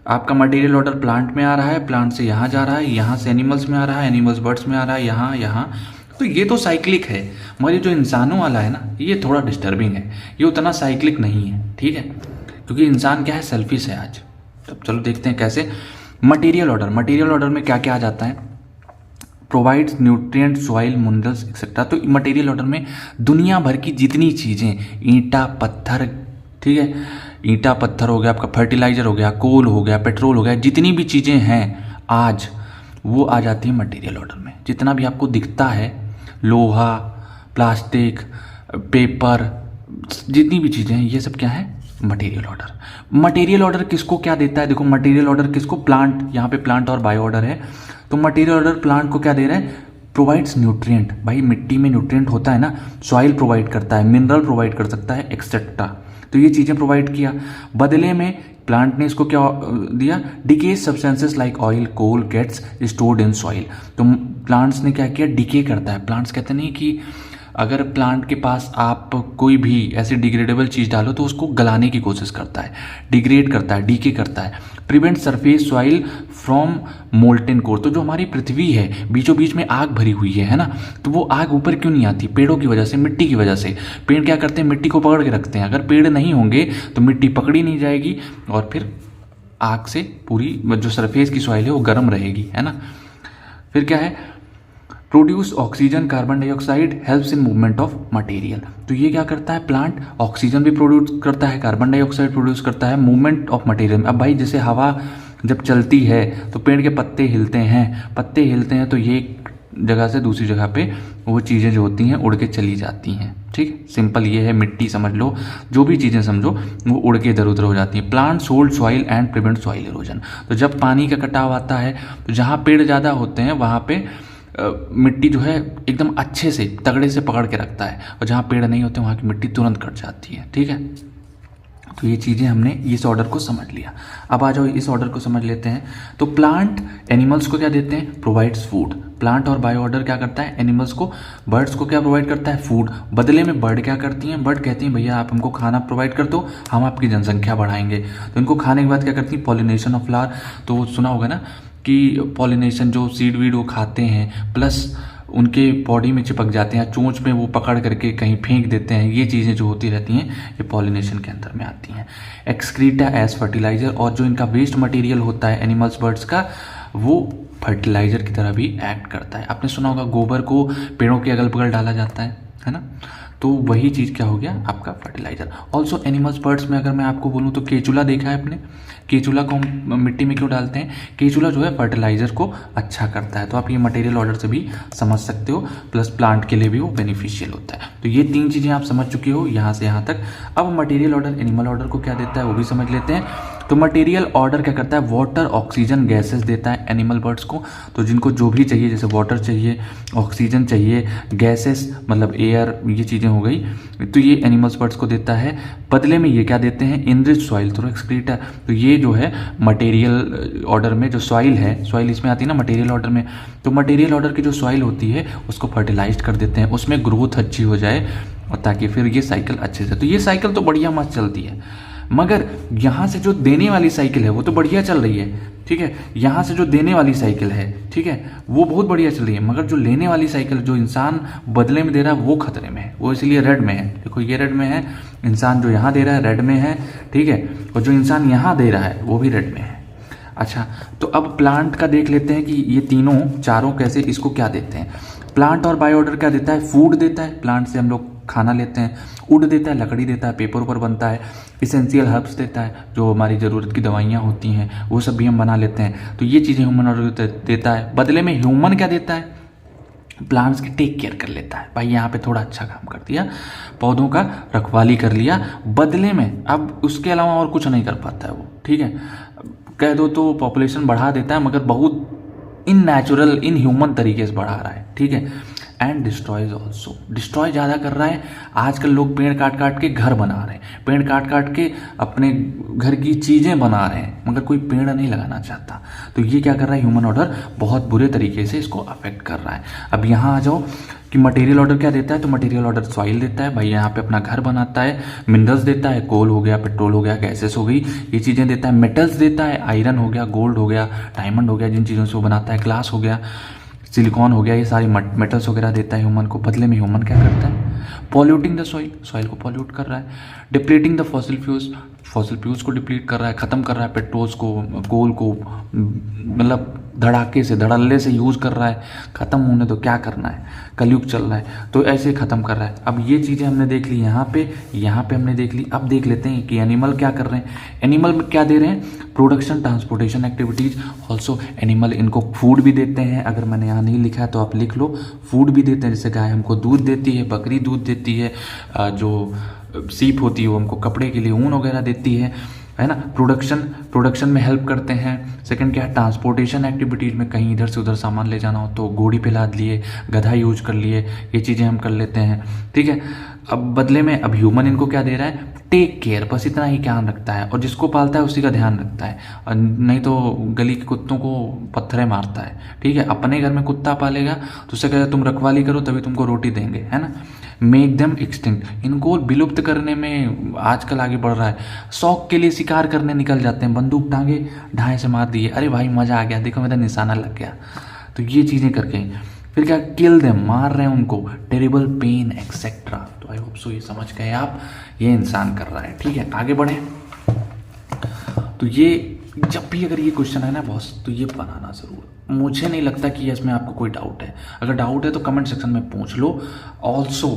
आपका मटेरियल ऑर्डर प्लांट में आ रहा है, प्लांट से यहाँ जा रहा है, यहाँ से एनिमल्स में आ रहा है, एनिमल्स बर्ड्स में आ रहा है, यहाँ, तो ये तो साइक्लिक है। मगर ये जो इंसानों वाला है ना, ये थोड़ा डिस्टर्बिंग है, ये उतना साइक्लिक नहीं है, ठीक है, क्योंकि इंसान क्या है? सेल्फिश है आज। तब चलो देखते हैं कैसे। मटेरियल ऑर्डर में क्या क्या आ जाता है? Provides nutrient, soil, minerals etcetera. तो मटेरियल ऑर्डर में दुनिया भर की जितनी चीज़ें, ईंटा पत्थर, ठीक है, ईंटा पत्थर हो गया, आपका फर्टिलाइजर हो गया, कोल हो गया, पेट्रोल हो गया, जितनी भी चीज़ें हैं आज वो आ जाती है मटेरियल ऑर्डर में। जितना भी आपको दिखता है, लोहा, प्लास्टिक, पेपर, जितनी भी चीज़ें हैं, ये सब क्या है? Material order. मटेरियल ऑर्डर किसको क्या देता है? देखो, मटेरियल ऑर्डर किसको? प्लांट, यहाँ पे प्लांट और बायो ऑर्डर है, तो मटेरियल ऑर्डर प्लांट को क्या दे रहा है? Provides nutrient. भाई मिट्टी में न्यूट्रिएंट होता है ना, सॉइल प्रोवाइड करता है, मिनरल प्रोवाइड कर सकता है, एक्सेट्रा। तो ये चीज़ें प्रोवाइड किया। बदले में प्लांट ने इसको क्या दिया? Decays substances like oil, coal gets stored in soil. तो प्लांट्स ने क्या किया? डिके करता है। प्लांट्स कहते नहीं कि अगर प्लांट के पास आप कोई भी ऐसी डिग्रेडेबल चीज़ डालो तो उसको गलाने की कोशिश करता है, डिग्रेड करता है, डीके करता है। Prevent surface soil from molten core, तो जो हमारी पृथ्वी है बीचों बीच में आग भरी हुई है ना, तो वो आग ऊपर क्यों नहीं आती? पेड़ों की वजह से, मिट्टी की वजह से। पेड़ क्या करते हैं? मिट्टी को पकड़ के रखते हैं। अगर पेड़ नहीं होंगे तो मिट्टी पकड़ी नहीं जाएगी और फिर आग से पूरी जो सरफेस की सॉइल है वो गर्म रहेगी, है ना। फिर क्या है? Produce oxygen, carbon dioxide, helps in movement of material. तो ये क्या करता है? प्लांट ऑक्सीजन भी प्रोड्यूस करता है, कार्बन डाइऑक्साइड प्रोड्यूस करता है, मूवमेंट ऑफ मटेरियल। अब भाई जैसे हवा जब चलती है तो पेड़ के पत्ते हिलते हैं, पत्ते हिलते हैं तो ये एक जगह से दूसरी जगह पे वो चीज़ें जो होती हैं उड़ के चली जाती हैं, ठीक। सिंपल ये है, मिट्टी समझ लो, जो भी चीज़ें समझो वो उड़ के इधर उधर हो जाती हैं। Plants hold soil and prevent soil erosion. तो जब पानी का कटाव आता है तो जहाँ पेड़ ज़्यादा होते हैं वहाँ पे मिट्टी जो है एकदम अच्छे से तगड़े से पकड़ के रखता है, और जहाँ पेड़ नहीं होते वहाँ की मिट्टी तुरंत कट जाती है, ठीक है। तो ये चीज़ें हमने इस ऑर्डर को समझ लिया। अब आ जाओ इस ऑर्डर को समझ लेते हैं। तो प्लांट एनिमल्स को क्या देते हैं? Provides food. प्लांट और बायो ऑर्डर क्या करता है? एनिमल्स को, बर्ड्स को क्या प्रोवाइड करता है? फूड। बदले में बर्ड क्या करती हैं? बर्ड कहती हैं भैया आप हमको खाना प्रोवाइड कर दो, हम आपकी जनसंख्या बढ़ाएंगे। तो इनको खाने के बाद क्या करती हैं? Pollination of flower. तो सुना होगा ना कि पॉलिनेशन, जो सीड वीड वो खाते हैं प्लस उनके बॉडी में चिपक जाते हैं, चोंच में वो पकड़ करके कहीं फेंक देते हैं, ये चीज़ें जो होती रहती हैं ये पॉलिनेशन के अंदर में आती हैं। एक्सक्रीटा एज फर्टिलाइजर, और जो इनका वेस्ट मटेरियल होता है एनिमल्स बर्ड्स का, वो फर्टिलाइजर की तरह भी एक्ट करता है। आपने सुना होगा गोबर को पेड़ों के अगल बगल डाला जाता है ना। तो वही चीज़ क्या हो गया? आपका फर्टिलाइजर। ऑल्सो एनिमल्स बर्ड्स में अगर मैं आपको बोलूँ तो केचुला देखा है आपने? केचुला को हम मिट्टी में क्यों डालते हैं? केचुला जो है फर्टिलाइजर को अच्छा करता है। तो आप ये मटेरियल ऑर्डर से भी समझ सकते हो, प्लस प्लांट के लिए भी वो बेनिफिशियल होता है। तो ये 3 चीज़ें आप समझ चुके हो यहाँ से यहाँ तक। अब मटेरियल ऑर्डर एनिमल ऑर्डर को क्या देता है वो भी समझ लेते हैं। तो मटेरियल ऑर्डर क्या करता है? वाटर, ऑक्सीजन, गैसेस देता है एनिमल बर्ड्स को। तो जिनको जो भी चाहिए, जैसे वाटर चाहिए, ऑक्सीजन चाहिए, गैसेस मतलब एयर, ये चीज़ें हो गई, तो ये एनिमल्स बर्ड्स को देता है। बदले में ये क्या देते हैं? Enrich soil through excreta. तो ये जो है मटेरियल ऑर्डर में जो सॉइल है, सॉइल इसमें आती है ना मटेरियल ऑर्डर में, तो मटेरियल ऑर्डर की जो सॉइल होती है उसको फर्टिलाइज कर देते हैं, उसमें ग्रोथ अच्छी हो जाए और ताकि फिर ये साइकिल अच्छे से। तो ये साइकिल तो बढ़िया मस्त चलती है, मगर यहाँ से जो देने वाली साइकिल है वो तो बढ़िया चल रही है, ठीक है। यहाँ से जो देने वाली साइकिल है, ठीक है, वो बहुत बढ़िया चल रही है, मगर जो लेने वाली साइकिल जो इंसान बदले में दे रहा है वो खतरे में है, वो इसलिए रेड में है। देखो ये रेड में है, इंसान जो यहाँ दे रहा है रेड में है, ठीक है, और जो इंसान यहाँ दे रहा है वो भी रेड में है। अच्छा, तो अब प्लांट का देख लेते हैं कि ये तीनों चारों कैसे इसको क्या देते हैं। प्लांट और बायो ऑर्डर क्या देता है? फूड देता है, प्लांट से हम लोग खाना लेते हैं। वुड देता है, लकड़ी देता है, पेपर ऊपर बनता है। इसेंशियल हर्ब्स देता है, जो हमारी ज़रूरत की दवाइयाँ होती हैं वो सब भी हम बना लेते हैं। तो ये चीज़ें ह्यूमन ऑर्डर देता है। बदले में ह्यूमन क्या देता है? प्लांट्स की टेक केयर कर लेता है। भाई यहाँ पे थोड़ा अच्छा काम कर दिया, पौधों का रखवाली कर लिया बदले में। अब उसके अलावा और कुछ नहीं कर पाता है वो, ठीक है। कह दो तो पॉपुलेशन बढ़ा देता है, मगर बहुत इन नेचुरल, इन ह्यूमन तरीके से बढ़ा रहा है, ठीक है। एंड डिस्ट्रॉयज ऑल्सो, डिस्ट्रॉय ज़्यादा कर रहा है। आजकल लोग पेड़ काट काट के घर बना रहे हैं, पेड़ काट काट के अपने घर की चीज़ें बना रहे हैं, मगर कोई पेड़ नहीं लगाना चाहता। तो ये क्या कर रहा है? ह्यूमन ऑर्डर बहुत बुरे तरीके से इसको अफेक्ट कर रहा है। अब यहाँ आ जाओ कि मटेरियल ऑर्डर क्या देता है? तो मटेरियल ऑर्डर सॉइल देता है, भाई यहाँ पे अपना घर बनाता है। मिनरल्स देता है, कोल हो गया, पेट्रोल हो गया, गैसेस हो गई, ये चीज़ें देता है। मेटल्स देता है, आयरन हो गया, गोल्ड हो गया, डायमंड हो गया, जिन चीज़ों से वो बनाता है, ग्लास हो गया, सिलिकॉन हो गया, ये सारी मेटल्स वगैरह देता है ह्यूमन को। बदले में ह्यूमन क्या करता है? पॉल्यूटिंग द सॉइल, सॉइल को पॉल्यूट कर रहा है। Depleting the fossil fuels, fossil fuels को डिप्लीट कर रहा है, ख़त्म कर रहा है। पेट्रोल्स को, कोल को, मतलब धड़ाके से, धड़ल्ले से यूज़ कर रहा है। ख़त्म होने तो क्या करना है, कलयुग चल रहा है, तो ऐसे ख़त्म कर रहा है। अब ये चीज़ें हमने देख ली यहाँ पे हमने देख ली। अब देख लेते हैं कि एनिमल क्या कर रहे हैं। एनिमल में क्या दे रहे हैं? Production, transportation activities. Also animal इनको फूड भी देते हैं। अगर मैंने यहाँ नहीं लिखा है तो आप लिख लो, फूड भी देते हैं। जैसे गाय हमको दूध देती है, बकरी दूध देती है, जो सीप होती है वो हमको कपड़े के लिए ऊन वगैरह देती है ना। प्रोडक्शन में हेल्प करते हैं। सेकंड क्या है? ट्रांसपोर्टेशन एक्टिविटीज़ में कहीं इधर से उधर सामान ले जाना हो तो घोड़ी पे लाद लिए, गधा यूज कर लिए, ये चीज़ें हम कर लेते हैं, ठीक है। अब बदले में अब ह्यूमन इनको क्या दे रहा है? टेक केयर, बस इतना ही ध्यान रखता है, और जिसको पालता है उसी का ध्यान रखता है, और नहीं तो गली के कुत्तों को पत्थरे मारता है, ठीक है। अपने घर में कुत्ता पालेगा तो उससे कहेगा तुम रखवाली करो तभी तुमको रोटी देंगे, है ना। मेक देम एक्सटिंक्ट, इनको विलुप्त करने में आजकल आगे बढ़ रहा है। शौक के लिए शिकार करने निकल जाते हैं, बंदूक टांगे ढाई से मार दिए, अरे भाई मज़ा आ गया, देखो मेरा निशाना लग गया। तो ये चीज़ें करके फिर क्या, किल देम, मार रहे हैं उनको, टेरिबल पेन एक्सेट्रा। तो आई होप सो ये समझ गए आप, ये इंसान कर रहा है, ठीक है। आगे बढ़े। तो ये जब भी अगर ये क्वेश्चन है ना बॉस, तो ये बनाना ज़रूर। मुझे नहीं लगता कि इसमें आपको कोई डाउट है, अगर डाउट है तो कमेंट सेक्शन में पूछ लो। ऑल्सो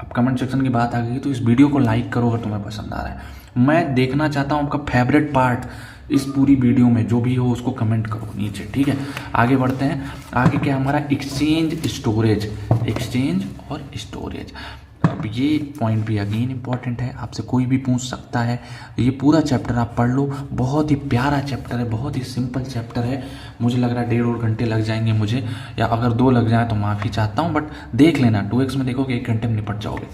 अब कमेंट सेक्शन की बात आ गई तो इस वीडियो को लाइक करो अगर तुम्हें पसंद आ रहा है। मैं देखना चाहता हूँ आपका फेवरेट पार्ट इस पूरी वीडियो में, जो भी हो उसको कमेंट करो नीचे, ठीक है। आगे बढ़ते हैं। आगे क्या हमारा एक्सचेंज स्टोरेज, एक्सचेंज और स्टोरेज। अब ये पॉइंट भी अगेन इंपॉर्टेंट है, आपसे कोई भी पूछ सकता है। ये पूरा चैप्टर आप पढ़ लो, बहुत ही प्यारा चैप्टर है, बहुत ही सिंपल चैप्टर है। मुझे लग रहा है 1.5 घंटे लग जाएंगे मुझे, या अगर 2 लग जाए तो माफ़ी चाहता हूँ, बट देख लेना 2x में देखोगे 1 घंटे में निपट जाओगे,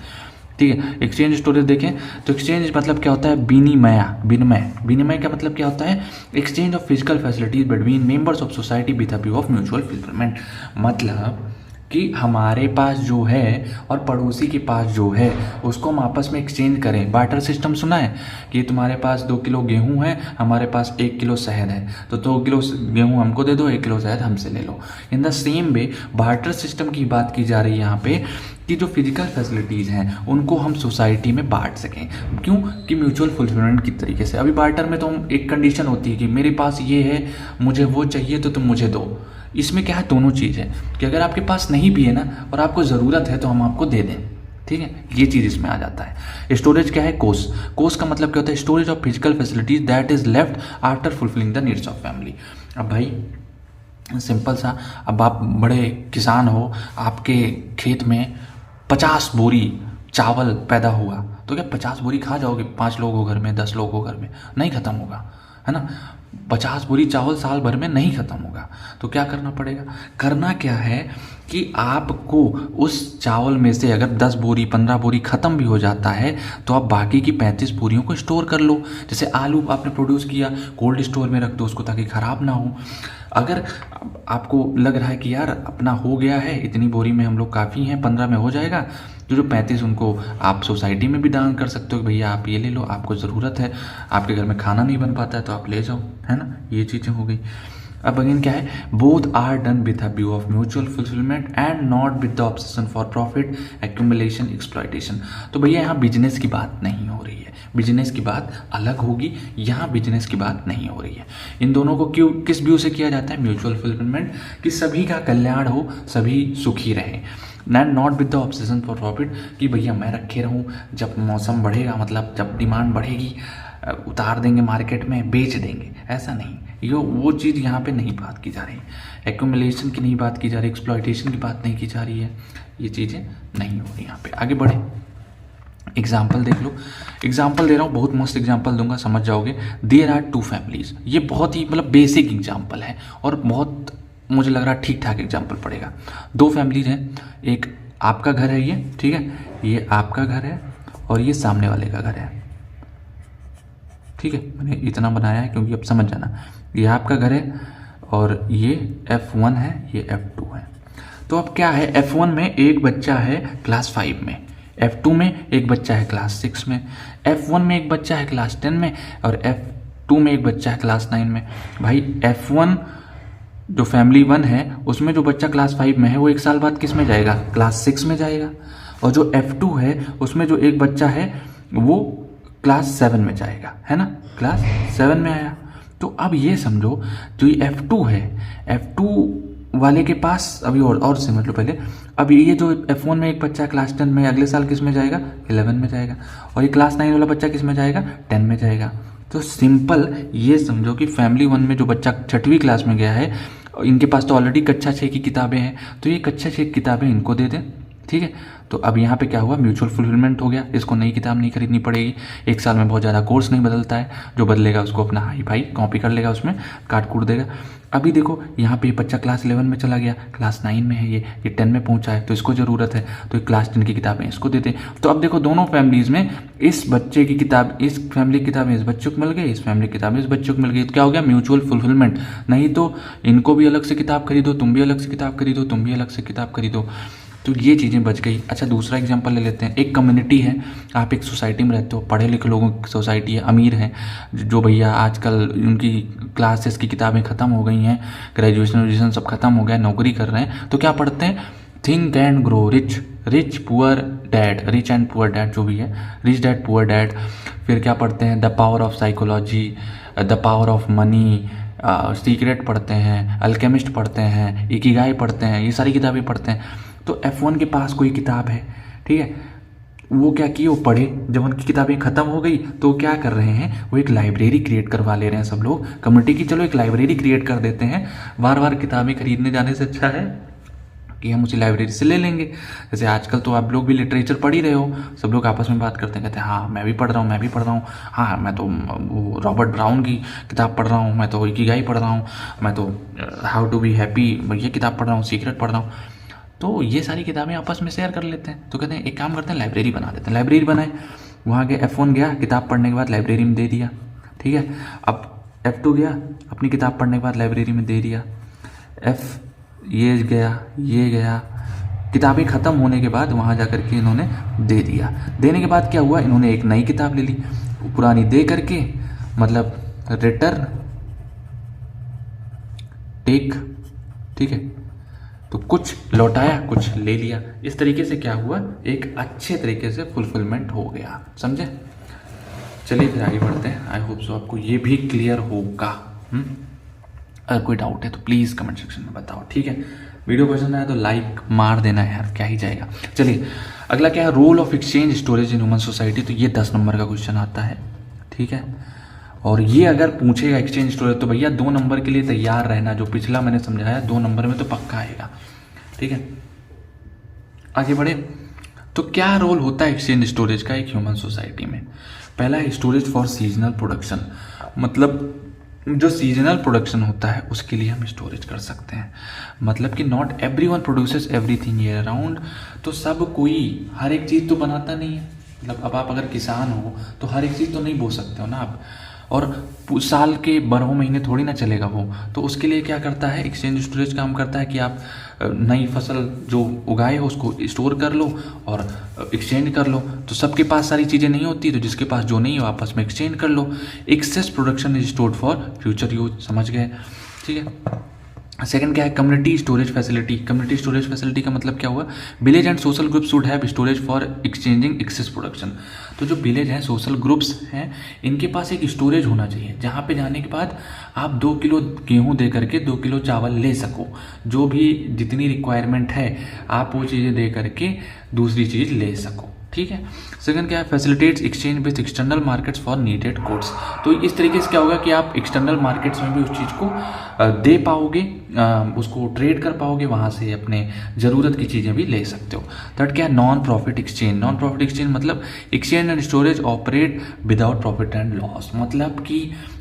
ठीक है। एक्सचेंज स्टोरेज देखें तो एक्सचेंज मतलब क्या होता है, विनिमय। विनिमय का मतलब क्या होता है, exchange of physical facilities between members of society with a view of mutual fulfilment. मतलब कि हमारे पास जो है और पड़ोसी के पास जो है उसको हम आपस में एक्सचेंज करें। बार्टर सिस्टम सुना है कि तुम्हारे पास 2 किलो गेहूं है, हमारे पास 1 किलो शहद है, तो 2 किलो गेहूं हमको दे दो, 1 किलो शहद हमसे ले लो। In the same way barter system की बात की जा रही है यहाँ पे, कि जो फिजिकल फैसिलिटीज़ हैं उनको हम सोसाइटी में बांट सकें। क्यों कि म्यूचुअल फुलफिलमेंट की तरीके से। अभी बार्टर में तो एक कंडीशन होती है कि मेरे पास ये है, मुझे वो चाहिए तो तुम मुझे दो। इसमें क्या है, दोनों चीज़ है कि अगर आपके पास नहीं भी है ना और आपको ज़रूरत है तो हम आपको दे दें, ठीक है। ये चीज़ इसमें आ जाता है। स्टोरेज क्या है, कोस। कोस का मतलब क्या होता है, storage of physical facilities that is left after fulfilling the needs of family. अब भाई सिंपल सा, अब आप बड़े किसान हो, आपके खेत में 50 बोरी चावल पैदा हुआ, तो क्या 50 बोरी खा जाओगे? 5 लोग हो घर में, 10 लोग हो घर में, नहीं ख़त्म होगा, है ना। 50 बोरी चावल साल भर में नहीं ख़त्म होगा। तो क्या करना पड़ेगा, करना क्या है कि आपको उस चावल में से अगर 10 बोरी 15 बोरी ख़त्म भी हो जाता है तो आप बाकी की 35 बोरियों को स्टोर कर लो। जैसे आलू आपने प्रोड्यूस किया, कोल्ड स्टोर में रख दो उसको ताकि ख़राब ना हो। अगर आपको लग रहा है कि यार अपना हो गया है, इतनी बोरी में हम लोग काफ़ी हैं, 15 में हो जाएगा, तो जो 35 उनको आप सोसाइटी में भी दान कर सकते हो कि भैया आप ये ले लो, आपको ज़रूरत है, आपके घर में खाना नहीं बन पाता है तो आप ले जाओ, है ना। ये चीज़ें हो गई। अब अगेन क्या है, both are done with a view of mutual fulfilment and not with the obsession for profit, accumulation, exploitation. तो भैया यहाँ बिजनेस की बात नहीं हो रही है, बिजनेस की बात अलग होगी, यहाँ बिजनेस की बात नहीं हो रही है। इन दोनों को क्यों, किस व्यू से किया जाता है, म्यूचुअल फुलफिलमेंट, कि सभी का कल्याण हो, सभी सुखी रहें। And not with the obsession for profit, कि भैया मैं रखे रहूँ, जब मौसम बढ़ेगा, मतलब जब डिमांड बढ़ेगी उतार देंगे मार्केट में, बेच देंगे, ऐसा नहीं। ये वो चीज़ यहाँ पे नहीं बात की जा रही, एक्यूमुलेशन की नहीं बात की जा रही, एक्सप्लॉयटेशन की बात नहीं की जा रही है, ये चीज़ें नहीं हो रही यहाँ पे। आगे बढ़े, एग्जाम्पल देख लो। एग्जाम्पल दे रहा हूँ, बहुत मस्त एग्जाम्पल दूंगा, समझ जाओगे। देयर आर 2 फैमिलीज, ये बहुत ही मतलब बेसिक एग्जाम्पल है और बहुत मुझे लग रहा है ठीक ठाक एग्जाम्पल पड़ेगा। 2 फैमिलीज हैं, एक आपका घर है ये, ठीक है, ये आपका घर है और ये सामने वाले का घर है, ठीक है। मैंने इतना बनाया है क्योंकि अब समझ जाना, ये आपका घर है और ये F1 है, ये F2 है। तो अब क्या है, F1 में एक बच्चा है क्लास 5 में, F2 में एक बच्चा है क्लास 6 में, F1 में एक बच्चा है क्लास 10 में और F2 में एक बच्चा है क्लास 9 में। भाई F1 जो फैमिली 1 है उसमें जो बच्चा क्लास 5 में है वो 1 साल बाद किस में जाएगा, क्लास 6 में जाएगा, और जो F2 है उसमें जो एक बच्चा है वो क्लास 7 में जाएगा, है ना, क्लास 7 में आया। तो अब ये समझो जो ये F2 है, F2 वाले के पास अभी और समझ लो पहले, अब ये जो F1 में एक बच्चा क्लास 10 में अगले साल किस में जाएगा, 11 में जाएगा, और ये क्लास 9 वाला बच्चा किस में जाएगा, 10 में जाएगा। तो सिंपल ये समझो कि फैमिली 1 में जो बच्चा 6वीं क्लास में गया है, इनके पास तो ऑलरेडी कक्षा 6 की किताबें हैं, तो ये कक्षा 6 की किताबें इनको दे दें, ठीक है। तो अब यहाँ पे क्या हुआ, म्यूचुअल फुलफिलमेंट हो गया, इसको नई किताब नहीं खरीदनी पड़ेगी, एक साल में बहुत ज़्यादा कोर्स नहीं बदलता है, जो बदलेगा उसको अपना हाई फाई कॉपी कर लेगा, उसमें काट कूट देगा। अभी देखो यहाँ पे बच्चा क्लास 11 में चला गया, क्लास 9 में है, ये 10 में पहुँचा है, तो इसको ज़रूरत है, तो क्लास 10 की किताबें इसको देते। तो अब देखो दोनों फैमिलीज़ में इस बच्चे की किताब, इस फैमिली की किताबें इस बच्चे को मिल गई, इस फैमिली की किताबें इस बच्चे को मिल गई, तो क्या हो गया, म्यूचुअल फुलफिलमेंट। नहीं तो इनको भी अलग से किताब खरीदो, तुम भी अलग से किताब खरीदो, तुम भी अलग से किताब खरीदो, तो ये चीज़ें बच गई। अच्छा दूसरा एग्जांपल ले लेते हैं, एक कम्युनिटी है, आप एक सोसाइटी में रहते हो, पढ़े लिखे लोगों की सोसाइटी है, अमीर हैं, जो भैया आजकल उनकी क्लासेस की किताबें ख़त्म हो गई हैं, ग्रेजुएशन सब खत्म हो गया, नौकरी कर रहे हैं, तो क्या पढ़ते हैं, think and grow rich, rich poor dad, rich and poor dad जो भी है, रिच डैड पुअर डैड। फिर क्या पढ़ते हैं, the power of psychology, the power of money, secret पढ़ते हैं, अल्केमिस्ट पढ़ते हैं, इकिगाई पढ़ते हैं, ये सारी किताबें पढ़ते हैं। तो F1 के पास कोई किताब है, ठीक है, वो क्या किए, वो पढ़े, जब उनकी किताबें ख़त्म हो गई तो क्या कर रहे हैं, वो एक लाइब्रेरी क्रिएट करवा ले रहे हैं सब लोग कम्युनिटी की, चलो एक लाइब्रेरी क्रिएट कर देते हैं, बार बार किताबें खरीदने जाने से अच्छा है कि हम उसी लाइब्रेरी से ले लेंगे। जैसे आजकल तो आप लोग भी लिटरेचर पढ़ ही रहे हो, सब लोग आपस में बात करते हैं, कहते हैं हाँ मैं भी पढ़ रहा हूँ, मैं भी पढ़ रहा हूँ, हाँ मैं तो वो रॉबर्ट ब्राउन की किताब पढ़ रहा हूँ, मैं तो इकिगाई पढ़ रहा हूँ, मैं तो हाउ टू बी हैप्पी ये किताब पढ़ रहा हूँ, सीक्रेट पढ़ रहा हूँ। तो ये सारी किताबें आपस में शेयर कर लेते हैं, तो कहते हैं एक काम करते हैं लाइब्रेरी बना देते हैं, लाइब्रेरी बनाए, वहाँ गए, F1 गया, किताब पढ़ने के बाद लाइब्रेरी में दे दिया, ठीक है। अब F2 गया, अपनी किताब पढ़ने के बाद लाइब्रेरी में दे दिया, ये गया, किताबें ख़त्म होने के बाद वहाँ जा कर के इन्होंने दे दिया। देने के बाद क्या हुआ, इन्होंने एक नई किताब ले ली, पुरानी दे करके, मतलब रिटर्न टेक, ठीक है, तो कुछ लौटाया कुछ ले लिया, इस तरीके से क्या हुआ, एक अच्छे तरीके से फुलफिलमेंट हो गया, समझे। चलिए फिर आगे बढ़ते हैं, आई होप सो आपको ये भी क्लियर होगा। अगर कोई डाउट है तो प्लीज़ कमेंट सेक्शन में बताओ, ठीक है। वीडियो पसंद आया तो लाइक मार देना है यार, क्या ही जाएगा। चलिए अगला क्या है, role of exchange storage in human society, तो ये 10 नंबर का क्वेश्चन आता है, ठीक है। और ये अगर पूछेगा एक्सचेंज स्टोरेज तो भैया 2 नंबर के लिए तैयार रहना, जो पिछला मैंने समझाया 2 नंबर में तो पक्का आएगा, ठीक है। आगे बढ़े, तो क्या रोल होता है एक्सचेंज स्टोरेज का एक ह्यूमन सोसाइटी में। पहला है स्टोरेज फॉर सीजनल प्रोडक्शन, मतलब जो सीजनल प्रोडक्शन होता है उसके लिए हम स्टोरेज कर सकते हैं, मतलब कि not everyone produces everything year around, तो सब कोई हर एक चीज़ तो बनाता नहीं है, मतलब अब आप अगर किसान हो तो हर एक चीज़ तो नहीं बो सकते हो ना आप, और साल के 12 महीने थोड़ी ना चलेगा वो, तो उसके लिए क्या करता है एक्सचेंज स्टोरेज काम करता है कि आप नई फसल जो उगाए हो उसको स्टोर कर लो और एक्सचेंज कर लो। तो सबके पास सारी चीज़ें नहीं होती, तो जिसके पास जो नहीं है आपस में एक्सचेंज कर लो। Excess production is stored for future use, समझ गए, ठीक है। सेकंड क्या है, community storage facility. Community storage facility का मतलब क्या हुआ, village and social group should have storage for exchanging excess production. तो जो विलेज हैं, सोशल ग्रुप्स हैं, इनके पास एक स्टोरेज होना चाहिए जहाँ पे जाने के बाद आप 2 किलो गेहूँ दे करके 2 किलो चावल ले सको, जो भी जितनी रिक्वायरमेंट है आप वो चीज़ें दे करके दूसरी चीज़ ले सको, ठीक है। सेकंड क्या है, facilitates exchange with external markets for needed goods. तो इस तरीके से क्या होगा कि आप एक्सटर्नल मार्केट्स में भी उस चीज़ को दे पाओगे, उसको ट्रेड कर पाओगे, वहाँ से अपने ज़रूरत की चीज़ें भी ले सकते हो। थर्ड क्या है, non profit exchange. Non profit exchange मतलब exchange and storage operate without profit and loss, मतलब कि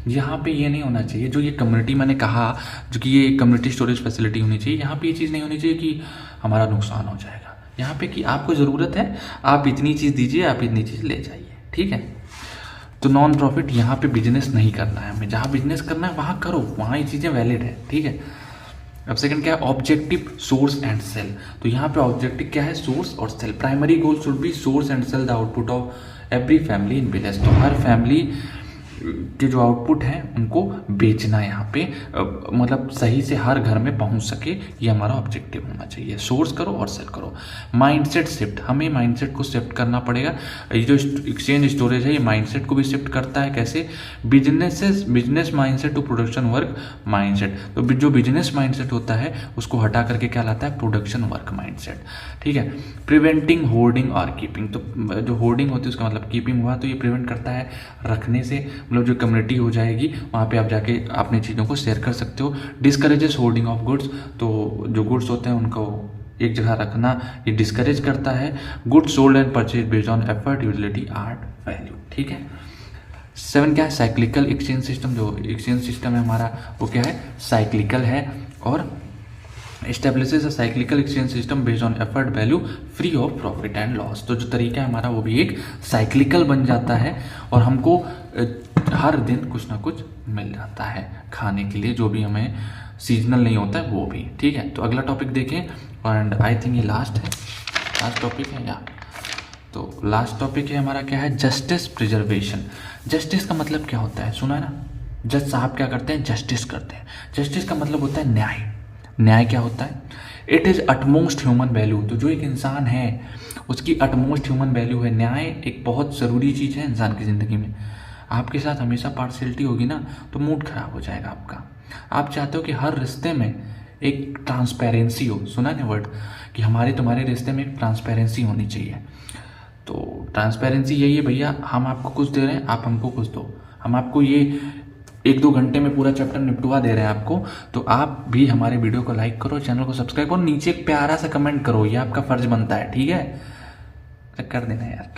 यहाँ पे ये नहीं होना चाहिए, जो ये कम्युनिटी मैंने कहा, जो कि ये कम्युनिटी स्टोरेज फैसिलिटी होनी चाहिए, यहाँ पे ये चीज़ नहीं होनी चाहिए कि हमारा नुकसान हो जाएगा। यहाँ पे कि आपको ज़रूरत है, आप इतनी चीज़ दीजिए, आप इतनी चीज़ ले जाइए, ठीक है। तो नॉन प्रॉफिट, यहाँ पे बिजनेस नहीं करना है हमें, जहाँ बिजनेस करना है वहाँ करो, वहाँ ये चीज़ें वैलिड है, ठीक है। अब सेकंड क्या है, ऑब्जेक्टिव सोर्स एंड सेल। तो यहाँ पे ऑब्जेक्टिव क्या है, सोर्स और sell. Primary goal should be source and sell the output of every family in village. तो हर फैमिली के जो आउटपुट है उनको बेचना, यहाँ पे मतलब सही से हर घर में पहुँच सके, ये हमारा ऑब्जेक्टिव होना चाहिए। सोर्स करो और सेल करो। माइंडसेट शिफ्ट, हमें माइंडसेट को शिफ्ट करना पड़ेगा। ये जो एक्सचेंज स्टोरेज है ये माइंडसेट को भी शिफ्ट करता है, कैसे, business mindset to production work mindset. तो जो बिजनेस माइंडसेट होता है उसको हटा करके क्या लाता है, प्रोडक्शन वर्क माइंडसेट, ठीक है। प्रिवेंटिंग होर्डिंग और कीपिंग। तो जो होर्डिंग होती है उसका मतलब कीपिंग हुआ, तो ये प्रिवेंट करता है रखने से, मतलब जो कम्युनिटी हो जाएगी वहाँ पे आप जाके अपनी चीज़ों को शेयर कर सकते हो। Discourages hoarding of goods. तो जो गुड्स होते हैं उनको एक जगह रखना ये डिस्करेज करता है। Good sold and purchase based on effort, utility, art, value. ठीक है। 7 क्या है? Cyclical exchange system. जो एक्सचेंज सिस्टम है हमारा वो क्या है? साइक्लिकल है और establishes a cyclical exchange system based on effort, value, free of profit and loss. तो जो तरीका है हमारा वो भी एक साइक्लिकल बन जाता है और हमको हर दिन कुछ ना कुछ मिल जाता है खाने के लिए, जो भी हमें सीजनल नहीं होता है वो भी। ठीक है। तो अगला टॉपिक देखें एंड आई थिंक ये लास्ट है, लास्ट टॉपिक है या तो लास्ट टॉपिक है हमारा क्या है? Justice preservation. जस्टिस का मतलब क्या होता है? सुना है ना, जज साहब क्या करते हैं? जस्टिस करते हैं। जस्टिस का मतलब होता है न्याय। न्याय क्या होता है? It is utmost human value. तो जो एक इंसान है उसकी अटमोस्ट ह्यूमन वैल्यू है। न्याय एक बहुत ज़रूरी चीज़ है इंसान की ज़िंदगी में। आपके साथ हमेशा पार्शियलिटी होगी ना तो मूड खराब हो जाएगा आपका। आप चाहते हो कि हर रिश्ते में एक ट्रांसपेरेंसी हो। सुना है वर्ड कि हमारे तुम्हारे रिश्ते में एक ट्रांसपेरेंसी होनी चाहिए। तो ट्रांसपेरेंसी यही है भैया, हम आपको कुछ दे रहे हैं, आप हमको कुछ दो। हम आपको ये 1-2 घंटे में पूरा चैप्टर निपटवा दे रहे हैं आपको, तो आप भी हमारे वीडियो को लाइक करो, चैनल को सब्सक्राइब करो, नीचे एक प्यारा सा कमेंट करो, ये आपका फर्ज बनता है। ठीक है, कर देना यार।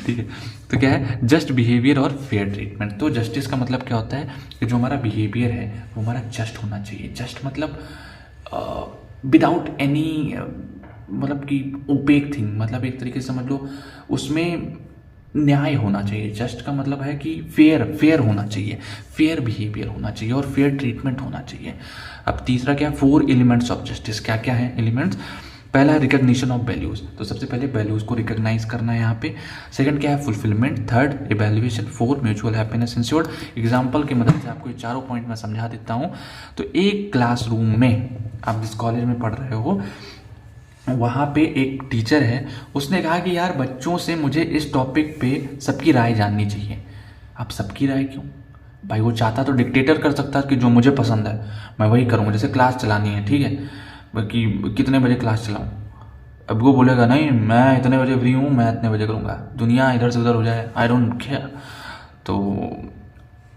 ठीक है। तो क्या है? जस्ट बिहेवियर और फेयर ट्रीटमेंट। तो जस्टिस का मतलब क्या होता है कि जो हमारा बिहेवियर है वो हमारा जस्ट होना चाहिए। जस्ट मतलब विदाउट एनी मतलब कि ओपेक थिंग, मतलब एक तरीके से समझ लो उसमें न्याय होना चाहिए। जस्ट का मतलब है कि फेयर होना चाहिए, फेयर बिहेवियर होना चाहिए और फेयर ट्रीटमेंट होना चाहिए। अब तीसरा क्या है? 4 एलिमेंट्स ऑफ जस्टिस। क्या क्या है एलिमेंट्स? पहला है रिकग्निशन ऑफ वैल्यूज़। तो सबसे पहले वैल्यूज़ को रिकग्नाइज करना है यहाँ पे। सेकंड क्या है? Fulfilment. Third evaluation. 4 mutual happiness insured. Example की मदद से आपको ये चारों पॉइंट मैं समझा देता हूँ। तो एक क्लासरूम में आप जिस कॉलेज में पढ़ रहे हो वहाँ पे एक टीचर है, उसने कहा कि यार बच्चों से मुझे इस टॉपिक पे सबकी राय जाननी चाहिए। अब सबकी राय क्यों भाई? वो चाहता तो डिक्टेटर कर सकता कि जो मुझे पसंद है मैं वही करूँगा। जैसे क्लास चलानी है, ठीक है, कि कितने बजे क्लास चलाऊँ। अब वो बोलेगा नहीं मैं इतने बजे फ्री हूँ, मैं इतने बजे करूँगा, दुनिया इधर से उधर हो जाए, आई डोंट केयर। तो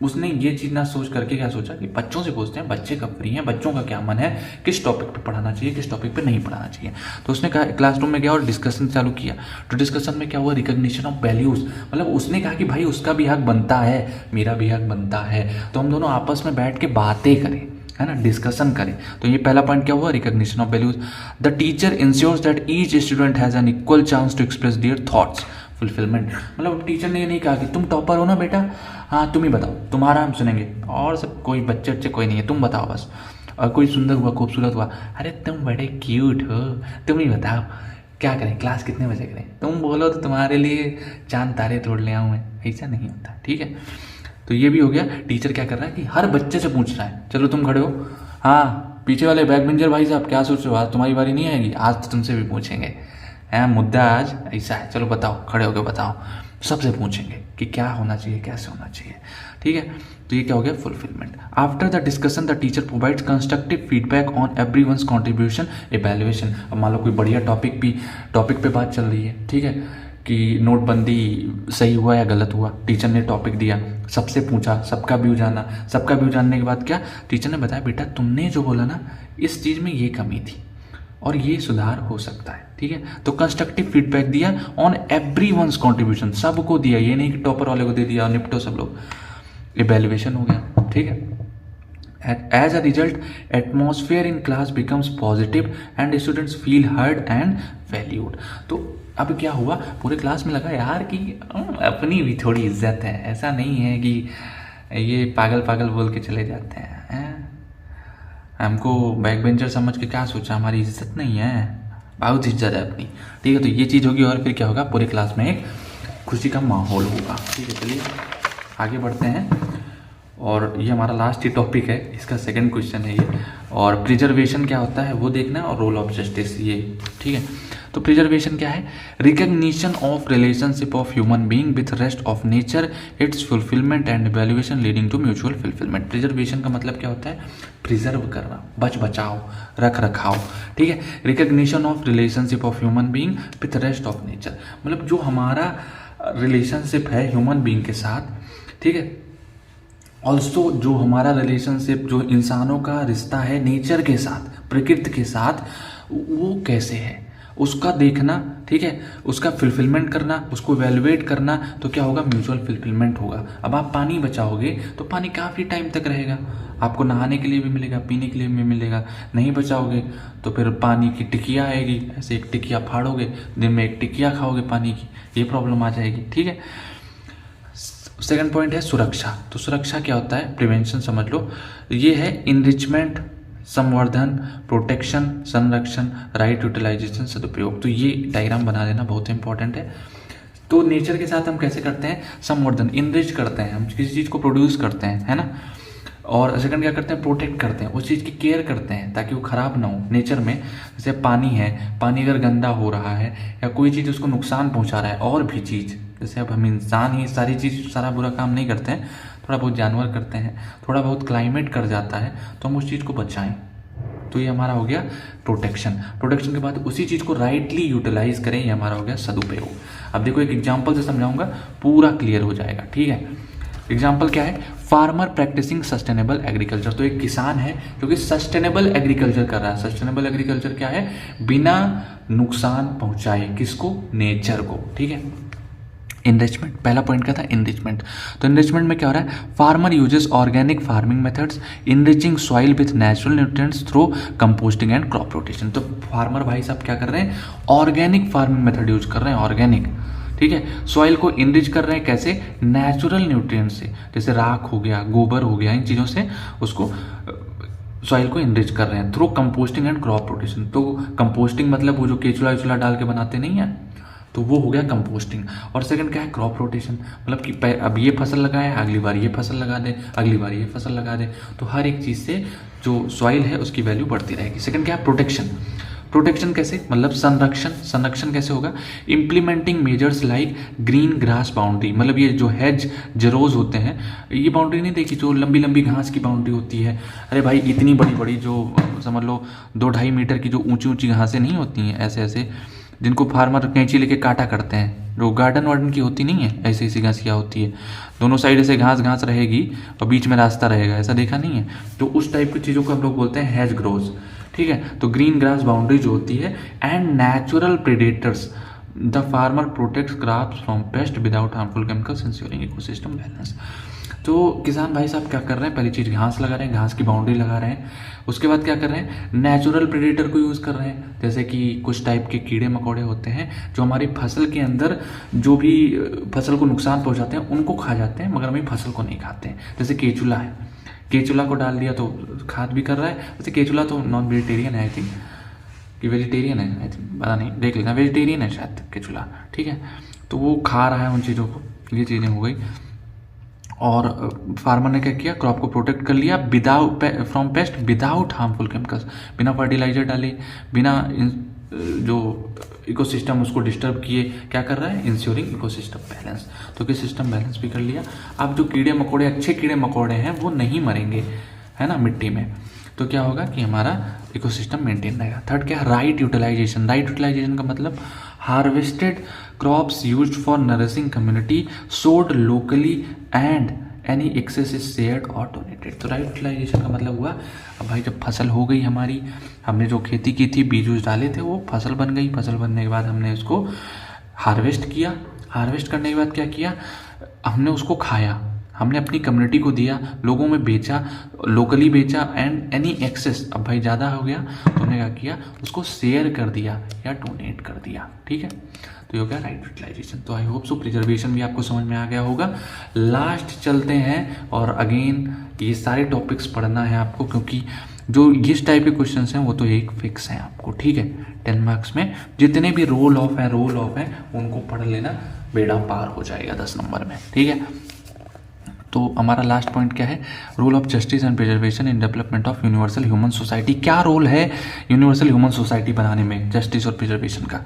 उसने ये चीज़ ना सोच करके क्या सोचा कि बच्चों से पूछते हैं बच्चे कब फ्री हैं, बच्चों का क्या मन है, किस टॉपिक पे पढ़ाना चाहिए, किस टॉपिक पे नहीं पढ़ाना चाहिए। तो उसने कहा क्लासरूम में गया और डिस्कशन चालू किया। तो डिस्कशन में क्या हुआ? Recognition of values. मतलब उसने कहा कि भाई उसका भी हक बनता है, मेरा भी हक बनता है, तो हम दोनों आपस में बैठ के बातें करें, है ना, डिस्कशन करें। तो ये पहला पॉइंट क्या हुआ? Recognition of values. The teacher ensures that each student has an equal chance to express their thoughts. Fulfilment मतलब टीचर ने ये नहीं कहा कि तुम टॉपर हो ना बेटा, हाँ तुम ही बताओ, तुम्हारा हम सुनेंगे, और सब कोई बच्चे कोई नहीं है, तुम बताओ बस। और कोई सुंदर हुआ, खूबसूरत हुआ, अरे तुम बड़े क्यूट हो, तुम ही बताओ क्या करें, क्लास कितने बजे करें, तुम बोलो तो तुम्हारे लिए चांद तारे तोड़ ले आऊँ मैं। ऐसा नहीं होता, ठीक है। तो ये भी हो गया। टीचर क्या कर रहा है कि हर बच्चे से पूछ रहा है, चलो तुम खड़े हो, हाँ पीछे वाले बैक बेंचर भाई साहब क्या सोच रहे हो, आज तुम्हारी बारी नहीं आएगी, आज तो तुमसे भी पूछेंगे, है मुद्दा आज ऐसा है, चलो बताओ, खड़े होकर बताओ। सबसे पूछेंगे कि क्या होना चाहिए, कैसे होना चाहिए, ठीक है। तो ये क्या हो गया? Fulfilment. After the discussion the teacher provides constructive feedback on everyone's contribution, evaluation. अब मान लो कोई बढ़िया टॉपिक पे बात चल रही है, ठीक है, कि नोटबंदी सही हुआ या गलत हुआ, टीचर ने टॉपिक दिया, सबसे पूछा, सबका व्यू जाना, सबका व्यू जानने के बाद क्या टीचर ने बताया, बेटा तुमने जो बोला ना इस चीज़ में ये कमी थी और ये सुधार हो सकता है, ठीक है। तो कंस्ट्रक्टिव फीडबैक दिया ऑन एवरीवन्स कंट्रीब्यूशन, सबको दिया, ये नहीं कि टॉपर वाले को दे दिया और निपटो सब लोग। इवैल्यूएशन हो गया, ठीक है। As a result, atmosphere in class becomes positive and students feel heard and valued. तो अब क्या हुआ? पूरे क्लास में लगा यार कि अपनी भी थोड़ी इज्जत है, ऐसा नहीं है कि ये पागल बोल के चले जाते हैं। हमको बैक बेंचर समझ के क्या सोचा, हमारी इज्जत नहीं है, बहुत इज्जत है अपनी, ठीक है। तो ये चीज़ होगी और फिर क्या होगा? पूरे क्लास में एक खुशी का माहौल होगा, ठीक है। चलिए आगे बढ़ते हैं और ये हमारा लास्ट ही टॉपिक है, इसका सेकंड क्वेश्चन है ये। और प्रिजर्वेशन क्या होता है वो देखना है और रोल ऑफ जस्टिस, ये ठीक है। तो प्रिजर्वेशन क्या है? Recognition of relationship of human being with rest of nature, its fulfilment and evaluation leading to mutual fulfilment. Preservation का मतलब क्या होता है? प्रिजर्व करना, बचाओ, रख रखाव, ठीक है। Recognition of relationship of human being with rest of nature, मतलब जो हमारा रिलेशनशिप है ह्यूमन बीइंग के साथ, ठीक है, ऑल्सो जो हमारा रिलेशनशिप, जो इंसानों का रिश्ता है नेचर के साथ, प्रकृति के साथ, वो कैसे है उसका देखना, ठीक है, उसका फुलफिलमेंट करना, उसको वैल्यूएट करना, तो क्या होगा, म्यूचुअल फुलफिलमेंट होगा। अब आप पानी बचाओगे तो पानी काफ़ी टाइम तक रहेगा, आपको नहाने के लिए भी मिलेगा, पीने के लिए भी मिलेगा। नहीं बचाओगे तो फिर पानी की टिकिया आएगी, ऐसे एक टिकिया फाड़ोगे, दिन में एक टिकिया खाओगे पानी की, ये प्रॉब्लम आ जाएगी, ठीक है। सेकंड पॉइंट है सुरक्षा। तो सुरक्षा क्या होता है, प्रिवेंशन समझ लो, ये है इनरिचमेंट, संवर्धन, प्रोटेक्शन, संरक्षण, राइट यूटिलाइजेशन, सदुपयोग। तो ये डायग्राम बना देना बहुत इंपॉर्टेंट है। तो नेचर के साथ हम कैसे करते हैं, संवर्धन, इनरिच करते हैं, हम किसी चीज़ को प्रोड्यूस करते हैं, है ना। और सेकंड क्या करते हैं, प्रोटेक्ट करते हैं, उस चीज़ की केयर करते हैं ताकि वो ख़राब ना हो। नेचर में जैसे पानी है, पानी अगर गंदा हो रहा है या कोई चीज़ उसको नुकसान पहुंचा रहा है, और भी चीज़, जैसे अब हम इंसान ही सारी चीज़, सारा बुरा काम नहीं करते हैं, थोड़ा बहुत जानवर करते हैं, थोड़ा बहुत क्लाइमेट कर जाता है, तो हम उस चीज़ को बचाएं। तो ये हमारा हो गया प्रोटेक्शन। प्रोटेक्शन के बाद उसी चीज़ को राइटली यूटिलाइज करें, ये हमारा हो गया सदुपयोग। अब देखो एक एग्जाम्पल से समझाऊंगा, पूरा क्लियर हो जाएगा, ठीक है। एग्जाम्पल क्या है, फार्मर प्रैक्टिसिंग सस्टेनेबल एग्रीकल्चर। तो एक किसान है जो कि सस्टेनेबल एग्रीकल्चर कर रहा है। सस्टेनेबल एग्रीकल्चर क्या है, बिना नुकसान पहुंचाए किसको, नेचर को, ठीक है। इनरिचमेंट, पहला पॉइंट क्या था, इनरिचमेंट। तो इनरिचमेंट में क्या हो रहा है, farmer uses organic farming methods, enriching soil with natural nutrients through composting and crop rotation. तो फार्मर भाई साहब क्या कर रहे हैं, ऑर्गेनिक फार्मिंग मेथड यूज कर रहे हैं, ऑर्गेनिक, ठीक है। सॉइल को इनरिच कर रहे हैं कैसे, नेचुरल न्यूट्रिएंट्स से, जैसे राख हो गया, गोबर हो गया, इन चीज़ों से उसको सॉइल को इनरिच कर रहे हैं through composting and crop rotation. तो कंपोस्टिंग मतलब वो जो केचुला वेचुला डाल के बनाते नहीं है, तो वो हो गया कंपोस्टिंग। और सेकंड क्या है, क्रॉप रोटेशन, मतलब कि अब ये फसल लगाए, अगली बार ये फसल लगा दे, अगली बार ये फसल लगा दे, तो हर एक चीज़ से जो सॉइल है उसकी वैल्यू बढ़ती रहेगी। सेकंड क्या है, प्रोटेक्शन। प्रोटेक्शन कैसे, मतलब संरक्षण। संरक्षण कैसे होगा, implementing measures like green grass boundary, मतलब ये जो हेज जरोज होते हैं, ये बाउंड्री नहीं देखी, जो लंबी लंबी घास की बाउंड्री होती है। अरे भाई इतनी बड़ी बड़ी जो समझ लो 2-2.5 मीटर की जो ऊंची ऊंची घासें नहीं होती हैं, ऐसे ऐसे, जिनको फार्मर कैंची लेके काटा करते हैं, जो गार्डन वार्डन की होती नहीं है, ऐसी ऐसी घासियाँ होती है, दोनों साइड ऐसे घास घास रहेगी और बीच में रास्ता रहेगा, ऐसा देखा नहीं है। तो उस टाइप की चीज़ों को हम लोग बोलते हैं हेज ग्रोज, ठीक है। तो ग्रीन ग्रास बाउंड्री जो होती है, and natural predators, the farmer protects crops from paste without harmful chemicals ensuring ecosystem balance. तो किसान भाई साहब क्या कर रहे हैं, पहली चीज़ घास लगा रहे हैं, घास की बाउंड्री लगा रहे हैं। उसके बाद क्या कर रहे हैं, नेचुरल प्रेडेटर को यूज़ कर रहे हैं, जैसे कि कुछ टाइप के कीड़े मकोड़े होते हैं जो हमारी फसल के अंदर जो भी फसल को नुकसान पहुंचाते हैं उनको खा जाते हैं, मगर हमारी फसल को नहीं खाते हैं। जैसे केचुला है, केचुला को डाल दिया तो खाद भी कर रहा है। वैसे केचुला तो नॉन वेजिटेरियन है, आई थिंक कि वेजिटेरियन है, आई थिंक, पता नहीं, देख लेना, वेजिटेरियन है शायद केचुला, ठीक है। तो वो खा रहा है उन चीज़ों को, ये चीज़ें हो गई। और फार्मर ने क्या किया, क्रॉप को प्रोटेक्ट कर लिया without from paste without harmful chemicals, बिना फर्टिलाइजर डाले, बिना जो इकोसिस्टम उसको डिस्टर्ब किए, क्या कर रहा है, इंश्योरिंग इकोसिस्टम बैलेंस। तो इकोसिस्टम बैलेंस भी कर लिया। अब जो कीड़े मकोड़े, अच्छे कीड़े मकोड़े हैं, वो नहीं मरेंगे, है ना, मिट्टी में, तो क्या होगा कि हमारा इकोसिस्टम मेंटेन रहेगा। थर्ड क्या है, राइट यूटिलाइजेशन। राइट यूटिलाइजेशन का मतलब harvested crops used for nourishing community, sold locally and any excess is shared और डोनेटेड। तो राइट यूटिलाइजेशन का मतलब हुआ, अब भाई जब फसल हो गई हमारी, हमने जो खेती की थी, बीज उज डाले थे, वो फसल बन गई। फसल बनने के बाद हमने उसको हार्वेस्ट किया। हार्वेस्ट करने के बाद क्या किया, हमने उसको खाया, हमने अपनी कम्युनिटी को दिया, लोगों में बेचा, लोकली बेचा, एंड एनी एक्सेस, अब भाई ज़्यादा हो गया तो हमने क्या किया, उसको शेयर कर दिया या डोनेट कर दिया, ठीक है। तो ये हो गया राइट यूटिलाइजेशन। तो आई होप सो प्रिजर्वेशन भी आपको समझ में आ गया होगा। लास्ट चलते हैं, और अगेन ये सारे टॉपिक्स पढ़ना है आपको, क्योंकि जो इस टाइप के क्वेश्चन हैं वो तो एक फिक्स है आपको, ठीक है। 10 मार्क्स में जितने भी रोल ऑफ हैं उनको पढ़ लेना, बेड़ा पार हो जाएगा 10 नंबर में, ठीक है। तो हमारा लास्ट पॉइंट क्या है, role of justice and preservation in development of universal human society. क्या रोल है यूनिवर्सल ह्यूमन सोसाइटी बनाने में जस्टिस और प्रिजर्वेशन का।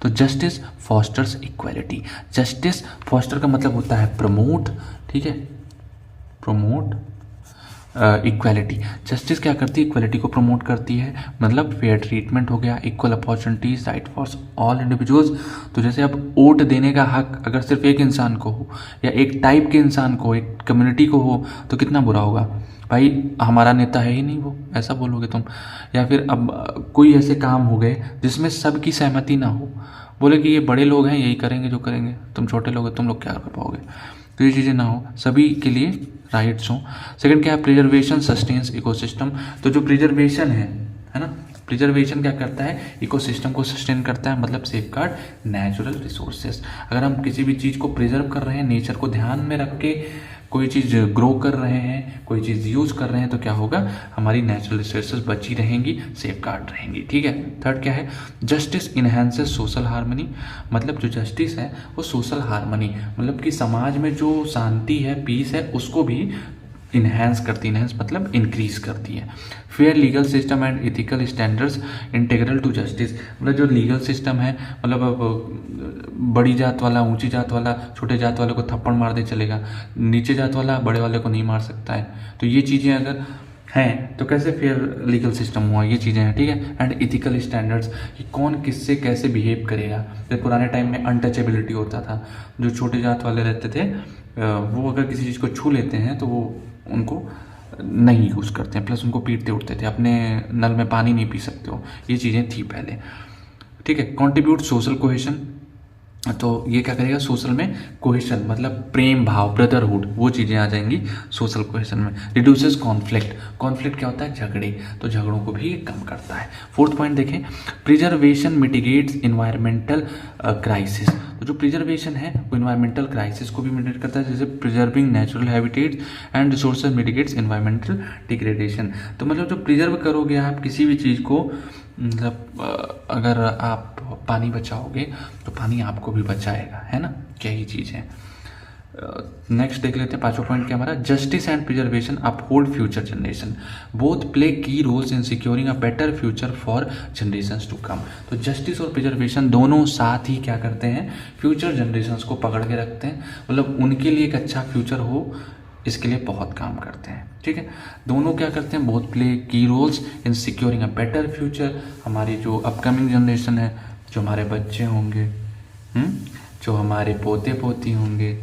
तो justice fosters equality. Justice foster का मतलब होता है प्रमोट, ठीक है, प्रमोट, इक्वालिटी, जस्टिस क्या करती है, इक्वालिटी को प्रमोट करती है, मतलब फेयर ट्रीटमेंट हो गया, equal opportunities, right for all individuals. तो जैसे अब वोट देने का हक अगर सिर्फ एक इंसान को हो या एक टाइप के इंसान को, एक कम्युनिटी को हो, तो कितना बुरा होगा भाई, हमारा नेता है ही नहीं वो, ऐसा बोलोगे तुम। या फिर अब कोई ऐसे काम हो गए जिसमें सबकी सहमति ना हो, बोले कि ये बड़े लोग हैं यही करेंगे जो करेंगे, तुम छोटे लोग हैं तुम लोग क्या कर पाओगे, तो ये चीज़ें ना हो, सभी के लिए राइट्स हों। सेकंड क्या है, प्रिजर्वेशन सस्टेन्स इकोसिस्टम। तो जो प्रिजर्वेशन है ना, प्रिजर्वेशन क्या करता है, इकोसिस्टम को सस्टेन करता है, मतलब सेफ गार्ड नेचुरल रिसोर्सेज। अगर हम किसी भी चीज़ को प्रिजर्व कर रहे हैं, नेचर को ध्यान में रख के कोई चीज़ ग्रो कर रहे हैं, कोई चीज़ यूज़ कर रहे हैं, तो क्या होगा, हमारी नेचुरल रिसोर्सेज बची रहेंगी, सेफ गार्ड रहेंगी, ठीक है। थर्ड क्या है, जस्टिस इन्हेंसेस सोशल हार्मनी। मतलब जो जस्टिस है वो सोशल हार्मनी, मतलब कि समाज में जो शांति है, पीस है, उसको भी इन्हेंस करती, इन्हेंस मतलब इंक्रीज करती है। Fair legal system and ethical standards integral to justice. मतलब जो लीगल सिस्टम है, मतलब अब बड़ी जात वाला ऊंची जात वाला छोटे जात वाले को थप्पड़ मार दे चलेगा, नीचे जात वाला बड़े वाले को नहीं मार सकता है। तो ये चीज़ें अगर हैं तो कैसे फेयर लीगल सिस्टम हुआ, ये चीज़ें हैं, ठीक है। एंड इथिकल स्टैंडर्ड्स कि कौन किससे कैसे बिहेव करेगा। जैसे पुराने टाइम में अनटचेबिलिटी होता था, जो छोटे जात वाले रहते थे वो अगर किसी चीज़ को छू लेते हैं तो वो उनको नहीं यूज़ करते हैं, प्लस उनको पीटते उठते थे, अपने नल में पानी नहीं पी सकते हो, ये चीज़ें थी पहले, ठीक है। कंट्रीब्यूट सोशल कोहेशन, तो ये क्या करेगा, सोशल में कोहेशन मतलब प्रेम भाव, ब्रदरहुड, वो चीज़ें आ जाएंगी सोशल कोहेशन में। रिड्यूसेस कॉन्फ्लिक्ट, कॉन्फ्लिक्ट क्या होता है, झगड़े, तो झगड़ों को भी कम करता है। फोर्थ पॉइंट देखें, प्रिजर्वेशन मिटिगेट्स इन्वायरमेंटल क्राइसिस। तो जो प्रिजर्वेशन है वो इन्वायरमेंटल क्राइसिस को भी मिटिगेट करता है, जैसे preserving natural habitats and resources mitigates environmental degradation. तो मतलब जो प्रिजर्व करोगे आप किसी भी चीज़ को, मतलब अगर आप पानी बचाओगे तो पानी आपको भी बचाएगा, है ना, क्या ही चीज़ है। नेक्स्ट देख लेते हैं, पांचवा पॉइंट क्या हमारा, justice and preservation uphold future generation, both play key roles in securing a better future for generations to come. तो जस्टिस और प्रिजर्वेशन दोनों साथ ही क्या करते हैं, फ्यूचर जनरेशंस को पकड़ के रखते हैं, मतलब उनके लिए एक अच्छा फ्यूचर हो, इसके लिए बहुत काम करते हैं, ठीक है। दोनों क्या करते हैं, both play key roles in securing a better future. हमारी जो अपकमिंग जनरेशन है, जो हमारे बच्चे होंगे, जो हमारे पोते पोती होंगे,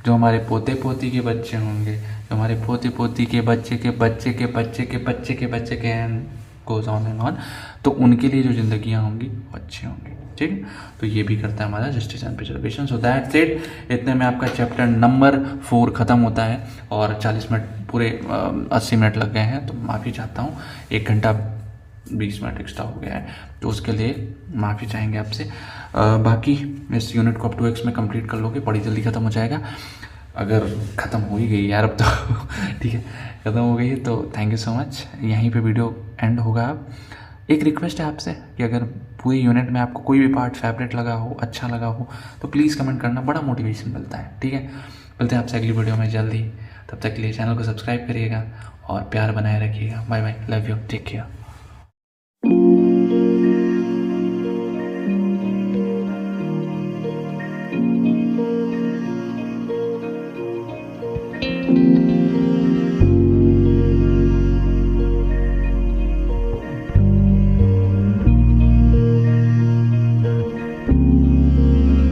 जो हमारे पोते पोती के बच्चे होंगे, जो हमारे पोते पोती के बच्चे के बच्चे के बच्चे के बच्चे के बच्चे के and goes on and on, तो उनके लिए जो जिंदगियां होंगी वो अच्छी होंगी, ठीक है। तो ये भी करता है हमारा justice and preservation. So that's it, इतने में आपका चैप्टर नंबर 4 ख़त्म होता है और 40 मिनट पूरे 80 मिनट लग गए हैं, तो माफ़ी चाहता हूँ, 1 घंटा 20 मिनट एक्स्ट्रा हो गया है, तो उसके लिए माफ़ी चाहेंगे आपसे। बाकी इस यूनिट को अप टू एक्स में कंप्लीट कर लोगे, बड़ी जल्दी ख़त्म हो जाएगा, अगर ख़त्म हो ही गई यार अब तो ठीक है, ख़त्म हो गई तो थैंक यू सो मच। यहीं पे वीडियो एंड होगा। अब एक रिक्वेस्ट है आपसे कि अगर पूरी यूनिट में आपको कोई भी पार्ट फेवरेट लगा हो, अच्छा लगा हो, तो प्लीज़ कमेंट करना, बड़ा मोटिवेशन मिलता है, ठीक है। मिलते हैं आपसे अगली वीडियो में जल्दी, तब तक के लिए चैनल को सब्सक्राइब करिएगा और प्यार बनाए रखिएगा। Bye bye, love you, take care.